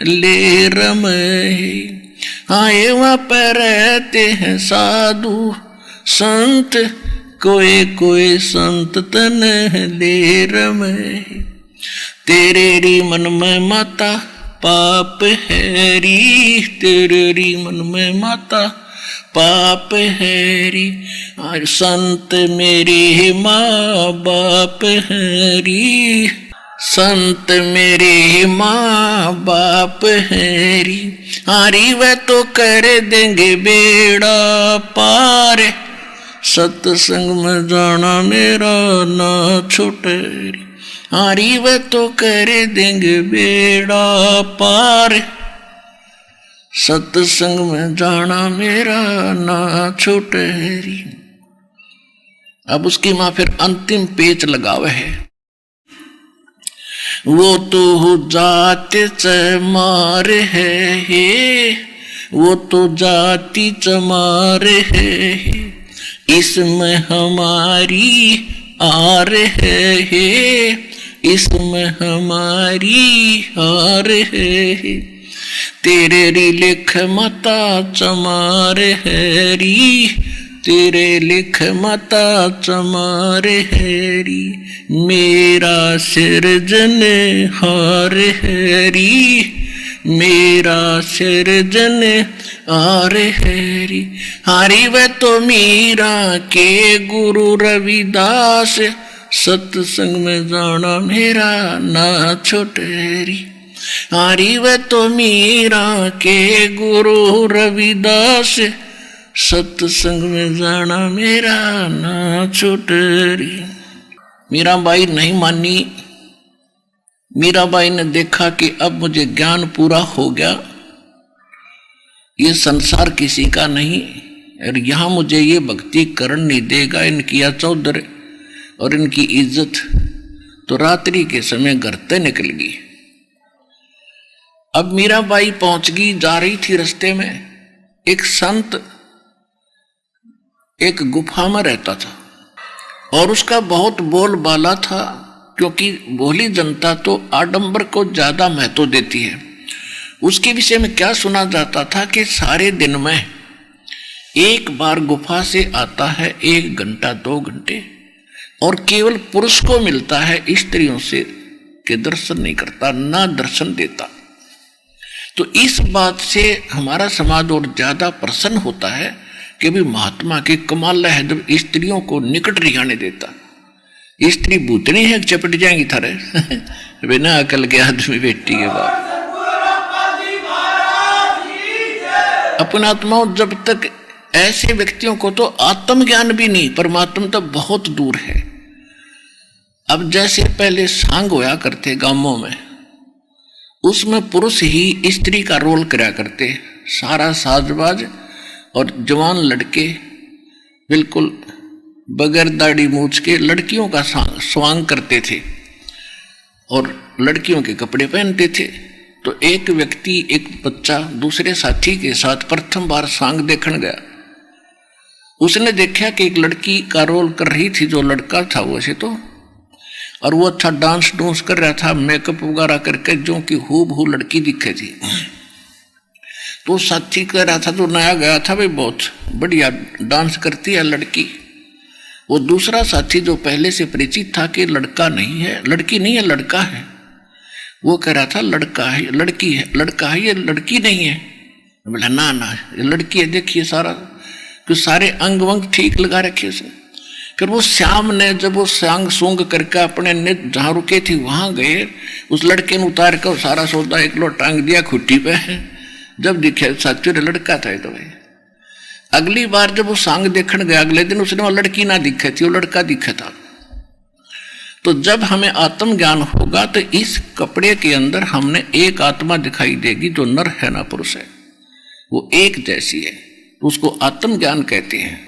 ले रमे, आए वहाँ पर रहते हैं साधु संत, कोई कोई संत तन ले रमे, तेरे री मन में माता पाप है री, तेरे री मन में माता पाप है री, और संत मेरे माँ बाप है री, संत मेरे माँ बाप है री, हारी वह तो कर देंगे बेड़ा पार, सत्संग में जाना मेरा ना छूटे, हारी वे तो कर देंगे बेड़ा पार, सत्संग में जाना मेरा ना छूटे। अब उसकी मां फिर अंतिम पेच लगावे है, वो तो जाति चमार है, वो तो जाति चमार है, इसमें हमारी आर है, इसमें हमारी हार है, तेरे री लिख मता चमार है री, तेरे लिख मता चमार है री, मेरा सिरजन हार है री, मेरा सिरजन हार है री, हारी वे तो मीरा के गुरु रविदास, सत्संग में जाना मेरा ना छूटे री, हारी वे तो मीरा के गुरु रविदास, सत्संग में जाना मेरा ना छूटे री। मीराबाई नहीं मानी। मीराबाई ने देखा कि अब मुझे ज्ञान पूरा हो गया, ये संसार किसी का नहीं और यहां मुझे ये भक्ति करण नहीं देगा, इनकी चौधर और इनकी इज्जत। तो रात्रि के समय घर से निकल गई। अब मीराबाई पहुंच गई, जा रही थी रास्ते में एक संत एक गुफा में रहता था और उसका बहुत बोलबाला था, क्योंकि भोली जनता तो आडंबर को ज्यादा महत्व देती है। उसके विषय में क्या सुना जाता था कि सारे दिन में एक बार गुफा से आता है 1 घंटा 2 घंटे और केवल पुरुष को मिलता है, स्त्रियों से के दर्शन नहीं करता, ना दर्शन देता। तो इस बात से हमारा समाज और ज्यादा प्रसन्न होता है कि भी महात्मा की कमाल है जब स्त्रियों को निकट नहीं आने देता। स्त्री भूतनी है, चपट जाएंगी थारे बिना अकल के आदमी बेटी के बाद। अपना आत्माओं, जब तक ऐसे व्यक्तियों को तो आत्मज्ञान भी नहीं, परमात्मा तो बहुत दूर है। अब जैसे पहले सांग होया करते गांवों में, उसमें पुरुष ही स्त्री का रोल करा करते, सारा साजबाज, और जवान लड़के बिल्कुल बगैर दाढ़ी मूछ के लड़कियों का स्वांग करते थे और लड़कियों के कपड़े पहनते थे। तो एक व्यक्ति, एक बच्चा दूसरे साथी के साथ प्रथम बार सांग देखने गया। उसने देखा कि एक लड़की का रोल कर रही थी, जो लड़का था वैसे तो, और वो अच्छा डांस डूंस कर रहा था, मेकअप वगैरह करके, जो कि हूबहू लड़की दिखे थी। तो साथी कह रहा था, जो नया गया था, भाई बहुत बढ़िया डांस करती है लड़की। वो दूसरा साथी जो पहले से परिचित था कि लड़का नहीं है, लड़की नहीं है, लड़का है, वो कह रहा था लड़का है, लड़की है, लड़का है, ये लड़की नहीं है। बोला ना ना ये लड़की है, देखिए सारा तो सारे अंग वंग ठीक लगा रखे उसने। फिर वो श्याम ने जब वो सांग सूंग करके अपने नित जहाँ रुके थी वहां गए, उस लड़के ने उतार कर सारा सौदा एक लो टांग दिया खुट्टी पे। जब दिखे साचो लड़का था तो भाई। अगली बार जब वो सांग देखने गया, अगले दिन उसने वो लड़की ना दिखे थी, वो लड़का दिखा था। तो जब हमें आत्मज्ञान होगा तो इस कपड़े के अंदर हमने एक आत्मा दिखाई देगी जो नर है ना पुरुष है, वो एक जैसी है, तो उसको आत्मज्ञान कहते हैं।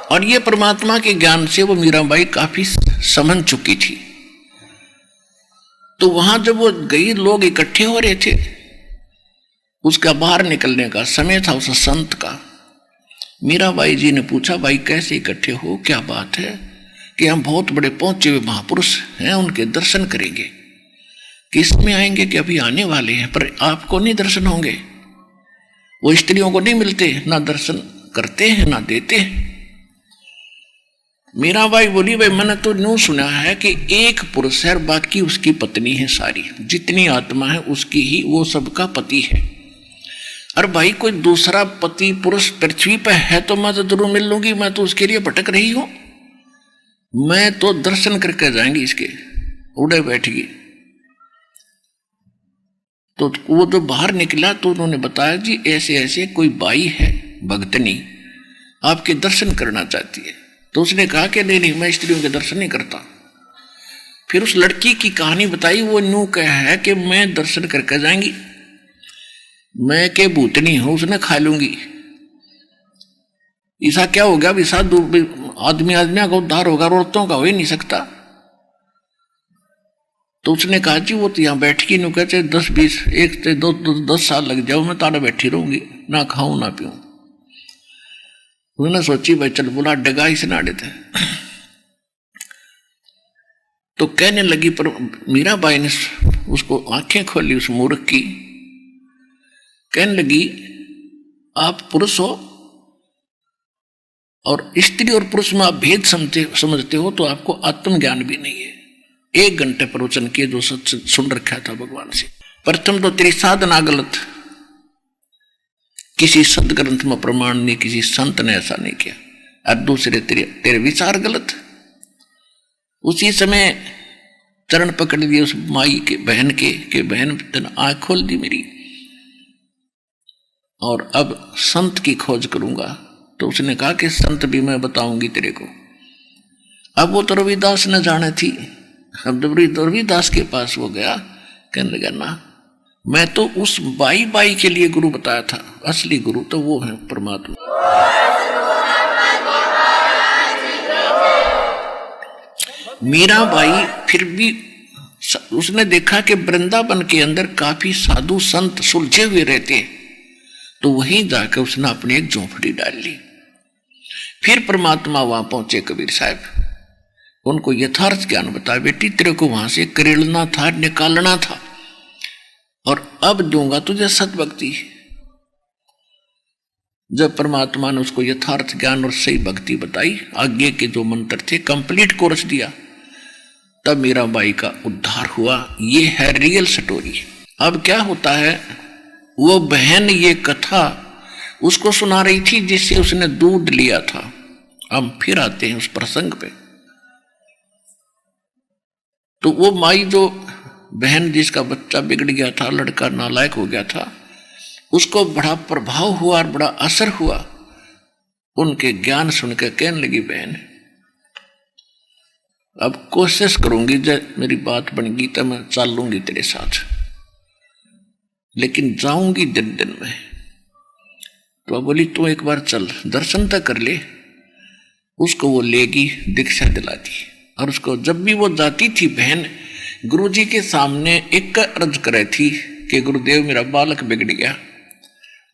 और ये परमात्मा के ज्ञान से वो मीराबाई काफी समझ चुकी थी। तो वहां जब वो गई, लोग इकट्ठे हो रहे थे, उसका बाहर निकलने का समय था उस संत का। मीराबाई जी ने पूछा, भाई कैसे इकट्ठे हो, क्या बात है? कि हम बहुत बड़े पहुंचे हुए महापुरुष हैं, उनके दर्शन करेंगे। किस में आएंगे कि अभी आने वाले हैं, पर आपको नहीं दर्शन होंगे। वो स्त्रियों को नहीं मिलते, ना दर्शन करते हैं ना देते हैं। मीराबाई बोली, भाई मैंने तो यूं सुना है कि एक पुरुष है और बाकी उसकी पत्नी है, सारी जितनी आत्मा है उसकी ही, वो सबका पति है। और भाई कोई दूसरा पति पुरुष पृथ्वी पे है तो मैं तो जरूर मिल लूंगी, मैं तो उसके लिए भटक रही हूं, मैं तो दर्शन करके जाएंगी इसके। उड़े बैठ गई। तो वो जो बाहर निकला तो उन्होंने बताया जी ऐसे ऐसे कोई बाई है भगतनी आपके दर्शन करना चाहती है। तो उसने कहा कि नहीं नहीं मैं स्त्रियों के दर्शन नहीं करता। फिर उस लड़की की कहानी बताई। वो न्यू कहा है कि मैं दर्शन करके जाएंगी, मैं के भूतनी हूं उसने खा लूंगी। ऐसा क्या हो गया? ऐसा आदमी का उद्धार होगा, औरतों का हो ही नहीं सकता। तो उसने कहा जी वो तो यहाँ बैठी नु कहते 10-20 1 से 10 साल लग जाओ मैं ताड़ा बैठी रहूंगी, ना खाऊं ना पीऊं। उसने सोची भाई चल बोला डगा ही से नाड़े थे। तो कहने लगी, पर मीराबाई ने उसको आंखें खोली उस मूर्ख की। कहने लगी आप पुरुष हो और स्त्री और पुरुष में आप भेद समझते हो तो आपको आत्मज्ञान भी नहीं है। 1 घंटे प्रवचन किए जो सच सुन रखा था भगवान से। प्रथम तो तेरी साधना गलत, किसी सदग्रंथ में प्रमाण नहीं, किसी संत ने ऐसा नहीं किया। और दूसरे तेरे विचार गलत। उसी समय चरण पकड़ दिए उस माई के बहन के बहन तेने आंख खोल दी मेरी, और अब संत की खोज करूंगा। तो उसने कहा कि संत भी मैं बताऊंगी तेरे को। अब वो तो रविदास न जाने थी। अब जब रविदास के पास वो गया, कहने लगा ना मैं तो उस बाई के लिए गुरु बताया था, असली गुरु तो वो है परमात्मा। मीराबाई फिर भी उसने देखा कि वृंदावन के अंदर काफी साधु संत सुलझे हुए रहते, तो वहीं जाकर उसने अपनी एक झोंपड़ी डाल ली। फिर परमात्मा वहां पहुंचे कबीर साहब, उनको यथार्थ ज्ञान बताया, बेटी तेरे को वहां से करेड़ना था, निकालना था, और अब दूंगा तुझे सतभक्ति। जब परमात्मा ने उसको यथार्थ ज्ञान और सही भक्ति बताई, आगे के जो मंत्र थे कंप्लीट कोर्स दिया, तब मीराबाई का उद्धार हुआ। ये है रियल स्टोरी। अब क्या होता है, वो बहन ये कथा उसको सुना रही थी जिससे उसने दूध लिया था। हम फिर आते हैं उस प्रसंग पे। तो वो माई जो बहन जिसका बच्चा बिगड़ गया था, लड़का नालायक हो गया था, उसको बड़ा प्रभाव हुआ और बड़ा असर हुआ। उनके ज्ञान सुनकर कहने लगी बहन अब कोशिश करूंगी, जब मेरी बात बनेगी तो मैं चल लूंगी तेरे साथ, लेकिन जाऊंगी दिन में। तो अब बोली तू एक बार चल दर्शन तक कर ले। उसको वो लेगी, दीक्षा दिलाती, और उसको जब भी वो जाती थी बहन गुरुजी के सामने एक अर्ज करे थी कि गुरुदेव मेरा बालक बिगड़ गया,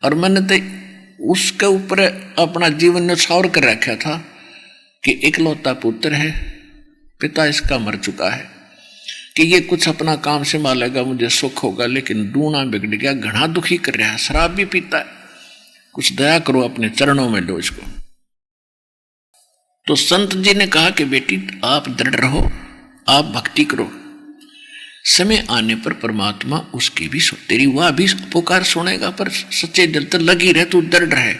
और मैंने तो उसके ऊपर अपना जीवन न्यौछावर कर रखा था कि इकलौता पुत्र है, पिता इसका मर चुका है, कि ये कुछ अपना काम संभालेगा मुझे सुख होगा, लेकिन दूना बिगड़ गया, घना दुखी कर रहा है, शराब भी पीता है, कुछ दया करो, अपने चरणों में लो इसको। तो संत जी ने कहा कि बेटी आप दृढ़ रहो, आप भक्ति करो, समय आने पर परमात्मा उसकी भी तेरी वह भी पुकार सुनेगा, पर सच्चे दिल तो लगी रहे, तू दृढ़ रहे।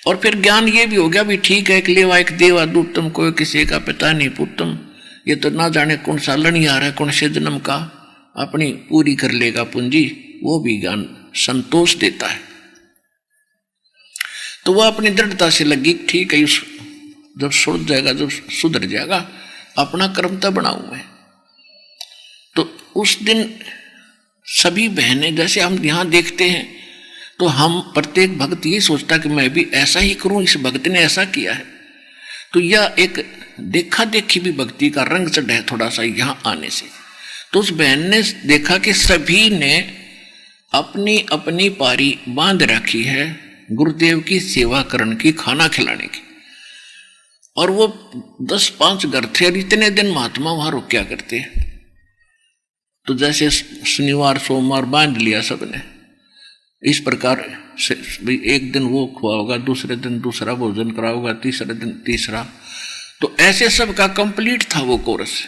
और फिर ज्ञान ये भी हो गया भी ठीक है, एक लेवा एक देवा दूतम, कोई किसी का पिता नहीं पुतम, ये तो ना जाने कौन सा लड़ी आ रहा है, कौन से जन्म का, अपनी पूरी कर लेगा पूंजी। वो भी ज्ञान संतोष देता है। तो वह अपनी दृढ़ता से लगी, ठीक है जब सुधर जाएगा, जब सुधर जाएगा, अपना कर्म तो बनाऊं मैं। तो उस दिन सभी बहनें, जैसे हम यहां देखते हैं, तो हम प्रत्येक भक्त ये सोचता कि मैं भी ऐसा ही करूं, इस भक्त ने ऐसा किया है। तो यह एक देखा देखी भी भक्ति का रंग चढ़ा है थोड़ा सा यहां आने से। तो उस बहन ने देखा कि सभी ने अपनी अपनी पारी बांध रखी है गुरुदेव की सेवा करने की, खाना खिलाने की, और वो 10-5 घर थे, और इतने दिन महात्मा वहां रुकया करते। तो जैसे शनिवार सोमवार बांध लिया सबने, इस प्रकार से एक दिन वो खुआ होगा, दूसरे दिन दूसरा भोजन करा होगा, तीसरे दिन तीसरा, तो ऐसे सबका कंप्लीट था वो कोर्स।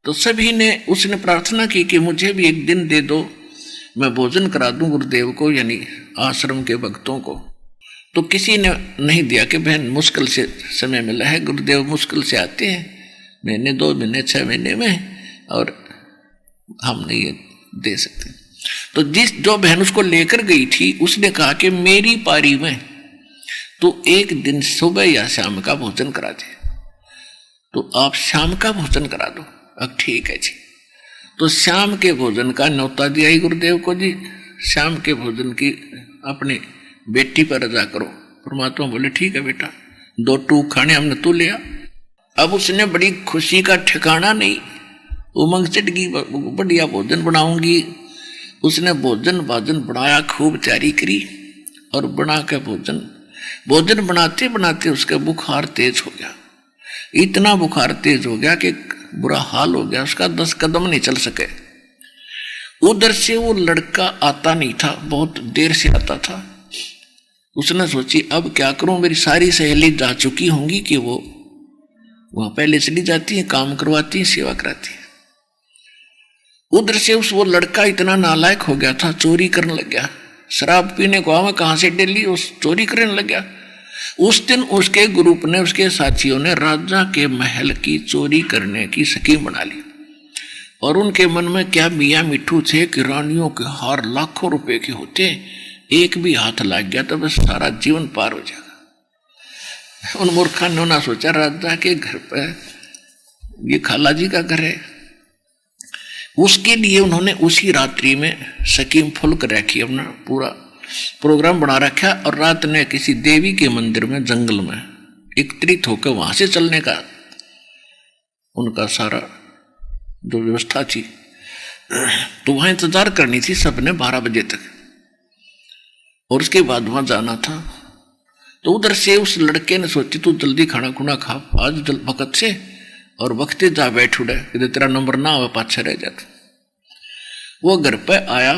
तो सभी ने उसने प्रार्थना की कि मुझे भी एक दिन दे दो, मैं भोजन करा दूं गुरुदेव को, यानी आश्रम के भक्तों को। तो किसी ने नहीं दिया कि बहन मुश्किल से समय मिला है, गुरुदेव मुश्किल से आते हैं, महीने 2 महीने 6 महीने में, और हम नहीं दे सकते। तो जिस जो बहन उसको लेकर गई थी उसने कहा कि मेरी पारी में तो एक दिन सुबह या शाम का भोजन करा दे, तो आप शाम का भोजन करा दो। अब ठीक है जी। तो शाम के भोजन का न्योता दिया ही गुरुदेव को जी, शाम के भोजन की अपनी बेटी पर रजा करो। परमात्मा बोले ठीक है बेटा, 2 टूक खाने हमने तू लिया। अब उसने बड़ी खुशी का ठिकाना नहीं, उमंग चढ़ गई, बढ़िया भोजन बनाऊंगी। उसने भोजन बनाया, खूब तैयारी करी और बना के भोजन बनाते बनाते उसका बुखार तेज हो गया। इतना बुखार तेज हो गया कि बुरा हाल हो गया उसका, 10 कदम नहीं चल सके। उधर से वो लड़का आता नहीं था, बहुत देर से आता था। उसने सोची अब क्या करूं, मेरी सारी सहेली जा चुकी होंगी कि वो वहां पहले चली जाती है, काम करवाती है, सेवा कराती है। उधर से वो लड़का इतना नालायक हो गया था, चोरी करने लग गया। शराब पीने को आवा कहां से डेली उस चोरी करने लग गया। उस दिन उसके ग्रुप ने, उसके साथियों ने राजा के महल की चोरी करने की स्कीम बना ली। और उनके मन में क्या मियाँ मिट्ठू थे कि रानियों के हार लाखों रुपए के होते, एक भी हाथ लग गया तो बस सारा जीवन पार हो जाएगा। उन मूर्खों ने ना सोचा राजा के घर पर ये खाला जी का घर है। उसके लिए उन्होंने उसी रात्रि में स्कीम फुल कर रखी, अपना पूरा प्रोग्राम बना रखा। और रात ने किसी देवी के मंदिर में जंगल में एकत्रित होकर वहां से चलने का उनका सारा जो व्यवस्था थी। तो वहां इंतजार करनी थी सबने 12 बजे तक, और उसके बाद वहां जाना था। तो उधर से उस लड़के ने सोची तू जल्दी खाना खुना खा आज जल वक्त से, और वक्ते जा बैठ उड़े, यदि तेरा नंबर ना हो पाछे रह जाता। वो घर पे आया,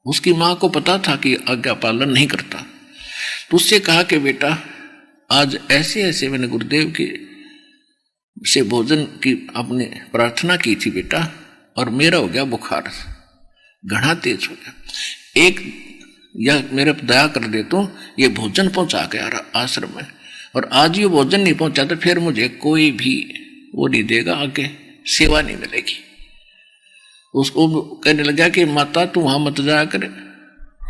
उसकी माँ को पता था कि आज्ञा पालन नहीं करता, तो उससे कहा कि बेटा आज ऐसे ऐसे मैंने गुरुदेव की से भोजन की अपने प्रार्थना की थी बेटा, और मेरा हो गया बुखार घना तेज हो गया। एक या मेरे पर दया कर दे तो ये भोजन पहुंचा के आश्रम में, और आज ये भोजन नहीं पहुंचा तो फिर मुझे कोई भी वो नहीं देगा, आगे सेवा नहीं मिलेगी। उसको कहने लगा कि माता तू वहां मत जाया करे,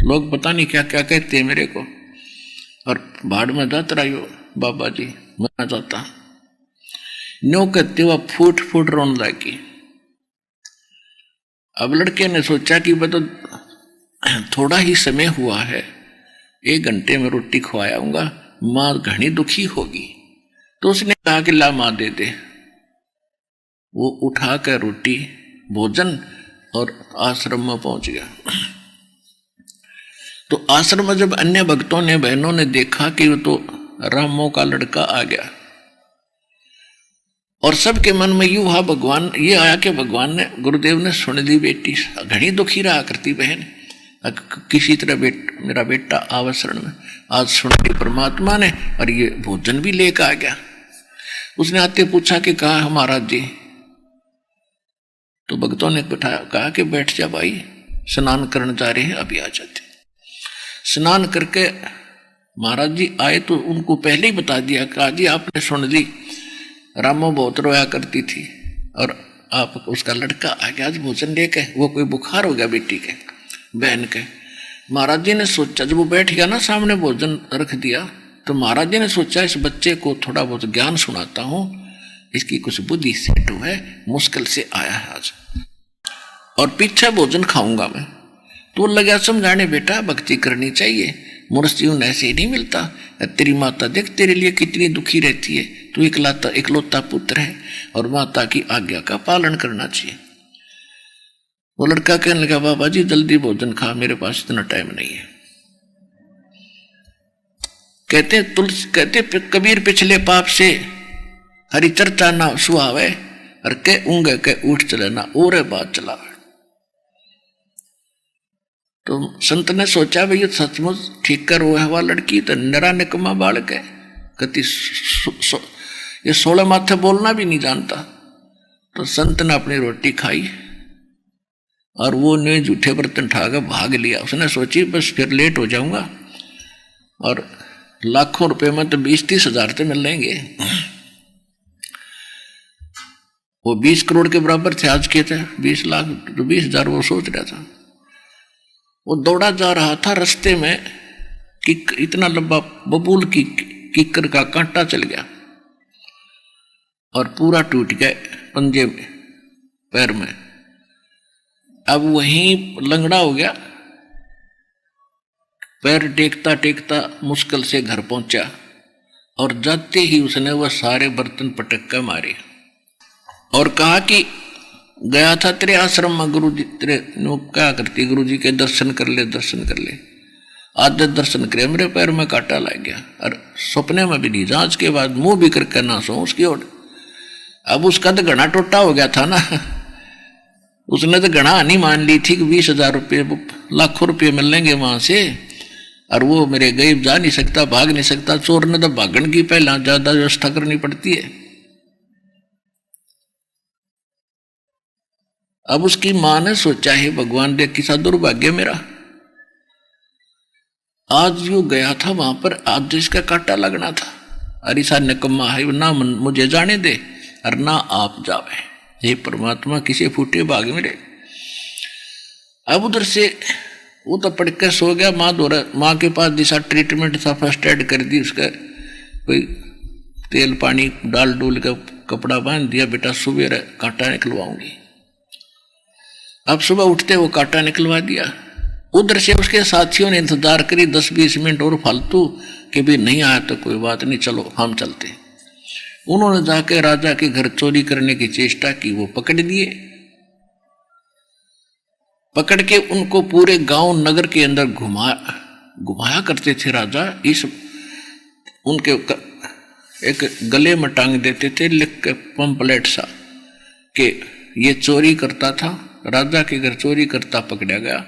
लोग पता नहीं क्या क्या कहते हैं मेरे को, और भाड़ में जाता रहियो बाबा जी, मैं जाता। न्यो कहते हुआ फूट फूट रोने लगी। अब लड़के ने सोचा कि मैं तो थोड़ा ही समय हुआ है, 1 घंटे में रोटी खवायाऊंगा, माँ घनी दुखी होगी। तो उसने कहा कि ला माँ दे दे। वो उठा कर रोटी भोजन और आश्रम में पहुंच गया। तो आश्रम में जब अन्य भक्तों ने, बहनों ने देखा कि वो तो रामो का लड़का आ गया, और सबके मन में यूं भगवान ये आया कि भगवान ने, गुरुदेव ने सुन ली बेटी घनी दुखी रहा करती बहन, किसी तरह मेरा बेटा आवसरण में आज सुन ली परमात्मा ने, और ये भोजन भी लेकर आ गया। उसने आते पूछा कि कहा है महाराज जी। तो भक्तों ने बैठाया, कहा कि बैठ जा भाई, स्नान करने जा रहे हैं, अभी आ जाते। स्नान करके महाराज जी आए तो उनको पहले ही बता दिया, कहा जी आपने सुन ली रामो बहुत रोया करती थी, और आप उसका लड़का आ गया आज भोजन लेके, वो कोई बुखार हो गया बेटी के, बहन के। महाराज जी ने सोचा, जब वो बैठ गया ना सामने भोजन रख दिया, तो महाराज जी ने सोचा इस बच्चे को थोड़ा बहुत ज्ञान सुनाता हूं, इसकी कुछ बुद्धि सेट है, मुश्किल से आया है आज, और पीछे भोजन खाऊंगा मैं। तो लगा समझाने, बेटा भक्ति करनी चाहिए, मनुष्य जीवन ऐसे ही नहीं मिलता। तेरी माता देख तेरे लिए कितनी दुखी रहती है, तू इकलौता पुत्र है, और माता की आज्ञा का पालन करना चाहिए। वो लड़का कहने लगा, बाबा जी जल्दी भोजन खा, मेरे पास इतना टाइम नहीं है। कहते कबीर पिछले पाप से हरि चर्चा ना सुहावे, और के ऊँगे के उठ चले ना और बात चलावे। तो संत ने सोचा भाई ये सचमुच ठीक कर वो है, वह लड़की तो नरा निकमा बालक है, कति ये 16 माथे बोलना भी नहीं जानता। तो संत ने अपनी रोटी खाई, और वो ने जूठे बर्तन उठाकर भाग लिया। उसने सोची बस फिर लेट हो जाऊंगा, और लाखों रुपए में तो 20-30 हजार तो मिल लेंगे। वो 20 करोड़ के बराबर थे आज के, थे 20 लाख, तो 20 हजार वो सोच रहा था। वो दौड़ा जा रहा था, रास्ते में कि इतना लंबा बबूल की किक्कर का कांटा चल गया और पूरा टूट गया पंजे में, पैर में। अब वहीं लंगड़ा हो गया, पैर टेकता टेकता मुश्किल से घर पहुंचा और जाते ही उसने वह सारे बर्तन पटक कर मारे और कहा कि गया था तेरे आश्रम में गुरु जी, तेरे क्या करती गुरु जी के दर्शन कर ले, दर्शन कर ले। आधे दर्शन करे, मेरे पैर में कांटा लग गया और सपने में भी नहीं, जांच के बाद मुंह भी करके ना सो उसकी ओर। अब उसका तो घना टोटा हो गया था ना, उसने तो घना नहीं मान ली थी कि 20,000 रुपये, लाखों रुपये मिलेंगे वहां से, और वो मेरे गरीब जा नहीं सकता, भाग नहीं सकता। चोर ने तो भागण की पहला ज्यादा व्यवस्था करनी पड़ती है। अब उसकी मां ने सोचा है, भगवान देख किसा दुर्भाग्य मेरा, आज यू गया था वहां पर, आज इसका कांटा लगना था, अरे सा निकम्मा है, ना मुझे जाने दे और ना आप जावे। हे परमात्मा किसे फूटे भाग मेरे। अब उधर से वो तो पड़ के सो गया, माँ के पास दिशा ट्रीटमेंट था, फर्स्ट एड कर दी, उसका कोई तेल पानी डाल डूल का कपड़ा बांध दिया, बेटा सुबह कांटा निकलवाऊंगी। अब सुबह उठते वो कांटा निकलवा दिया। उधर से उसके साथियों ने इंतजार करी 10-20 मिनट और फालतू, कि भी नहीं आया तो कोई बात नहीं, चलो हम चलते। उन्होंने जाकर राजा के घर चोरी करने की चेष्टा की, वो पकड़ लिए। पकड़ के उनको पूरे गांव नगर के अंदर घुमाया करते थे राजा। इस उनके एक गले में टांग देते थे लिख के पंपलेट सा कि ये चोरी करता था, राजा के घर चोरी करता पकड़ा गया,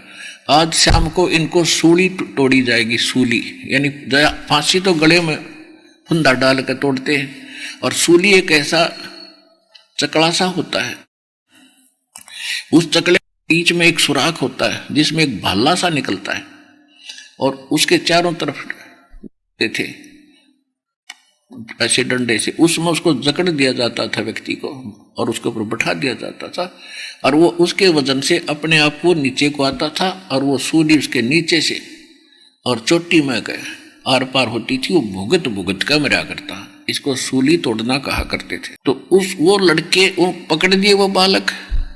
आज शाम को इनको सूली तोड़ी जाएगी। सूली यानी फांसी तो गले में फंदा डाल कर तोड़ते हैं, और सूली एक ऐसा चकड़ा सा होता है, उस चकड़े के बीच में एक सुराख होता है जिसमें एक भाला सा निकलता है, और उसके चारों तरफ थे ऐसे डंडे से, उसमें उसको जकड़ दिया जाता था व्यक्ति को, और उसके ऊपर बैठा दिया जाता था, और वो उसके वजन से अपने आप वो नीचे को आता था, और वो सूली उसके नीचे से और चोटी में गए आर पार होती थी, वो भुगत भुगत का मरा करता। इसको सूली तोड़ना कहा करते थे। तो वो लड़के वो पकड़ दिए वो बालक,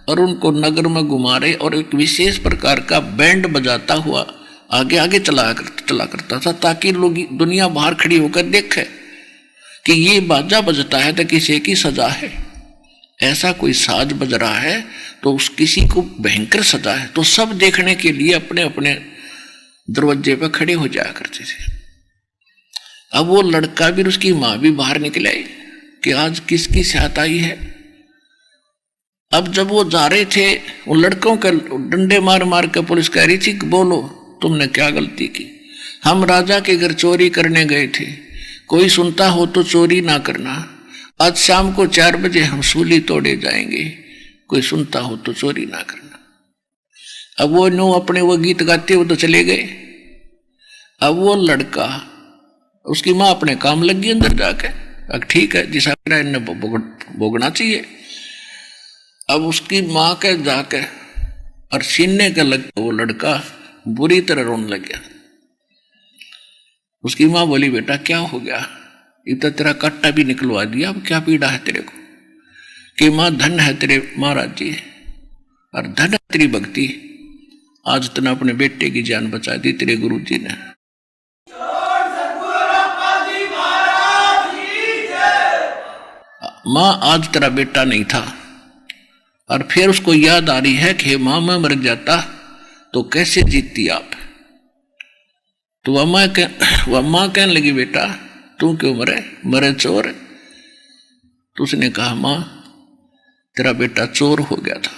और उनको नगर में घुमा रहे, और एक विशेष प्रकार का बैंड बजाता हुआ आगे आगे चला करता था, ताकि लोग दुनिया बाहर खड़ी होकर देखे कि ये बाजा बजता है तो किसी की सजा है, ऐसा कोई साज बज रहा है तो उस किसी को भयंकर सजा है। तो सब देखने के लिए अपने अपने दरवाजे पर खड़े हो जाया करते थे। अब वो लड़का भी उसकी माँ भी बाहर निकले कि आज किसकी साथ आई है। अब जब वो जा रहे थे, वो लड़कों के डंडे मार मार कर पुलिस कह रही थी कि बोलो तुमने क्या गलती की। हम राजा के घर चोरी करने गए थे, कोई सुनता हो तो चोरी ना करना, आज शाम को 4 बजे हम सूली तोड़े जाएंगे, कोई सुनता हो तो चोरी ना करना। अब वो नो अपने वो गीत गाते वो तो चले गए। अब वो लड़का, उसकी माँ अपने काम लग गई अंदर जाके, अब ठीक है जिसा इन्हें भोगना चाहिए। अब उसकी माँ के जाके और सीने के लग वो लड़का बुरी तरह रोने लग गया। उसकी माँ बोली बेटा क्या हो गया, इतना तेरा कांटा भी निकलवा दिया, अब क्या पीड़ा है तेरे को। कि माँ धन है तेरे महाराज जी, और धन है तेरी भक्ति, आज तूने अपने बेटे की जान बचा दी तेरे गुरु जी ने। माँ आज तेरा बेटा नहीं था, और फिर उसको याद आ रही है कि माँ मैं मर जाता तो कैसे जीतती आप। तो वह माँ कहने लगी बेटा तू क्यों मरे चोर। तो उसने कहा माँ तेरा बेटा चोर हो गया था,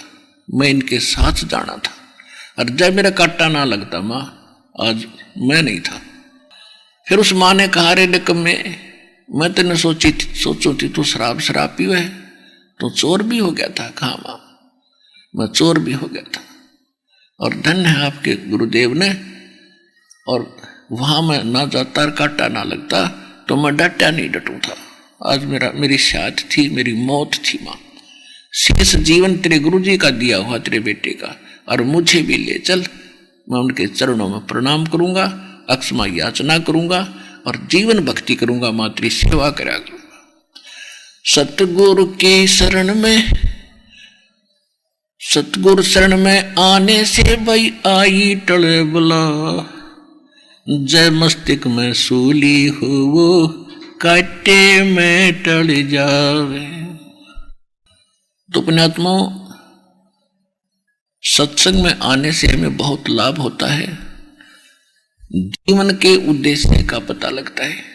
मैं इनके साथ जाना था, और जब मेरा कांटा ना लगता माँ आज मैं नहीं था। फिर उस माँ ने कहा रे निकम्मे, मैं तेने सोचो थी तू शराब पीवे है तो चोर भी हो गया था। कहा माँ मैं चोर भी हो गया था, और धन्य है आपके गुरुदेव ने, और वहां मैं ना जाता कांटा ना लगता तो मैं डटा नहीं डटू था। आज मेरी शाद थी, मेरी मौत थी माँ। शेष जीवन तेरे गुरुजी का दिया हुआ तेरे बेटे का, और मुझे भी ले चल, मैं उनके चरणों में प्रणाम करूंगा, अक्षमा याचना करूंगा और जीवन भक्ति करूंगा, मातृ सेवा करा करूंगा। सतगुरु की शरण में, सतगुरु शरण में आने से भई आई टले बला, जय मस्तिष्क में सूली हो वो काटे में टल जावे। तो पुण्यात्मा, सत्संग में आने से हमें बहुत लाभ होता है, जीवन के उद्देश्य का पता लगता है।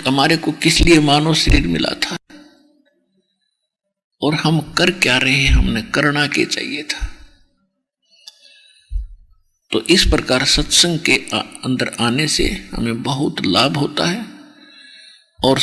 हमारे को किस लिए मानव शरीर मिला था और हम कर क्या रहे हैं, हमने करना क्या चाहिए था। तो इस प्रकार सत्संग के अंदर आने से हमें बहुत लाभ होता है और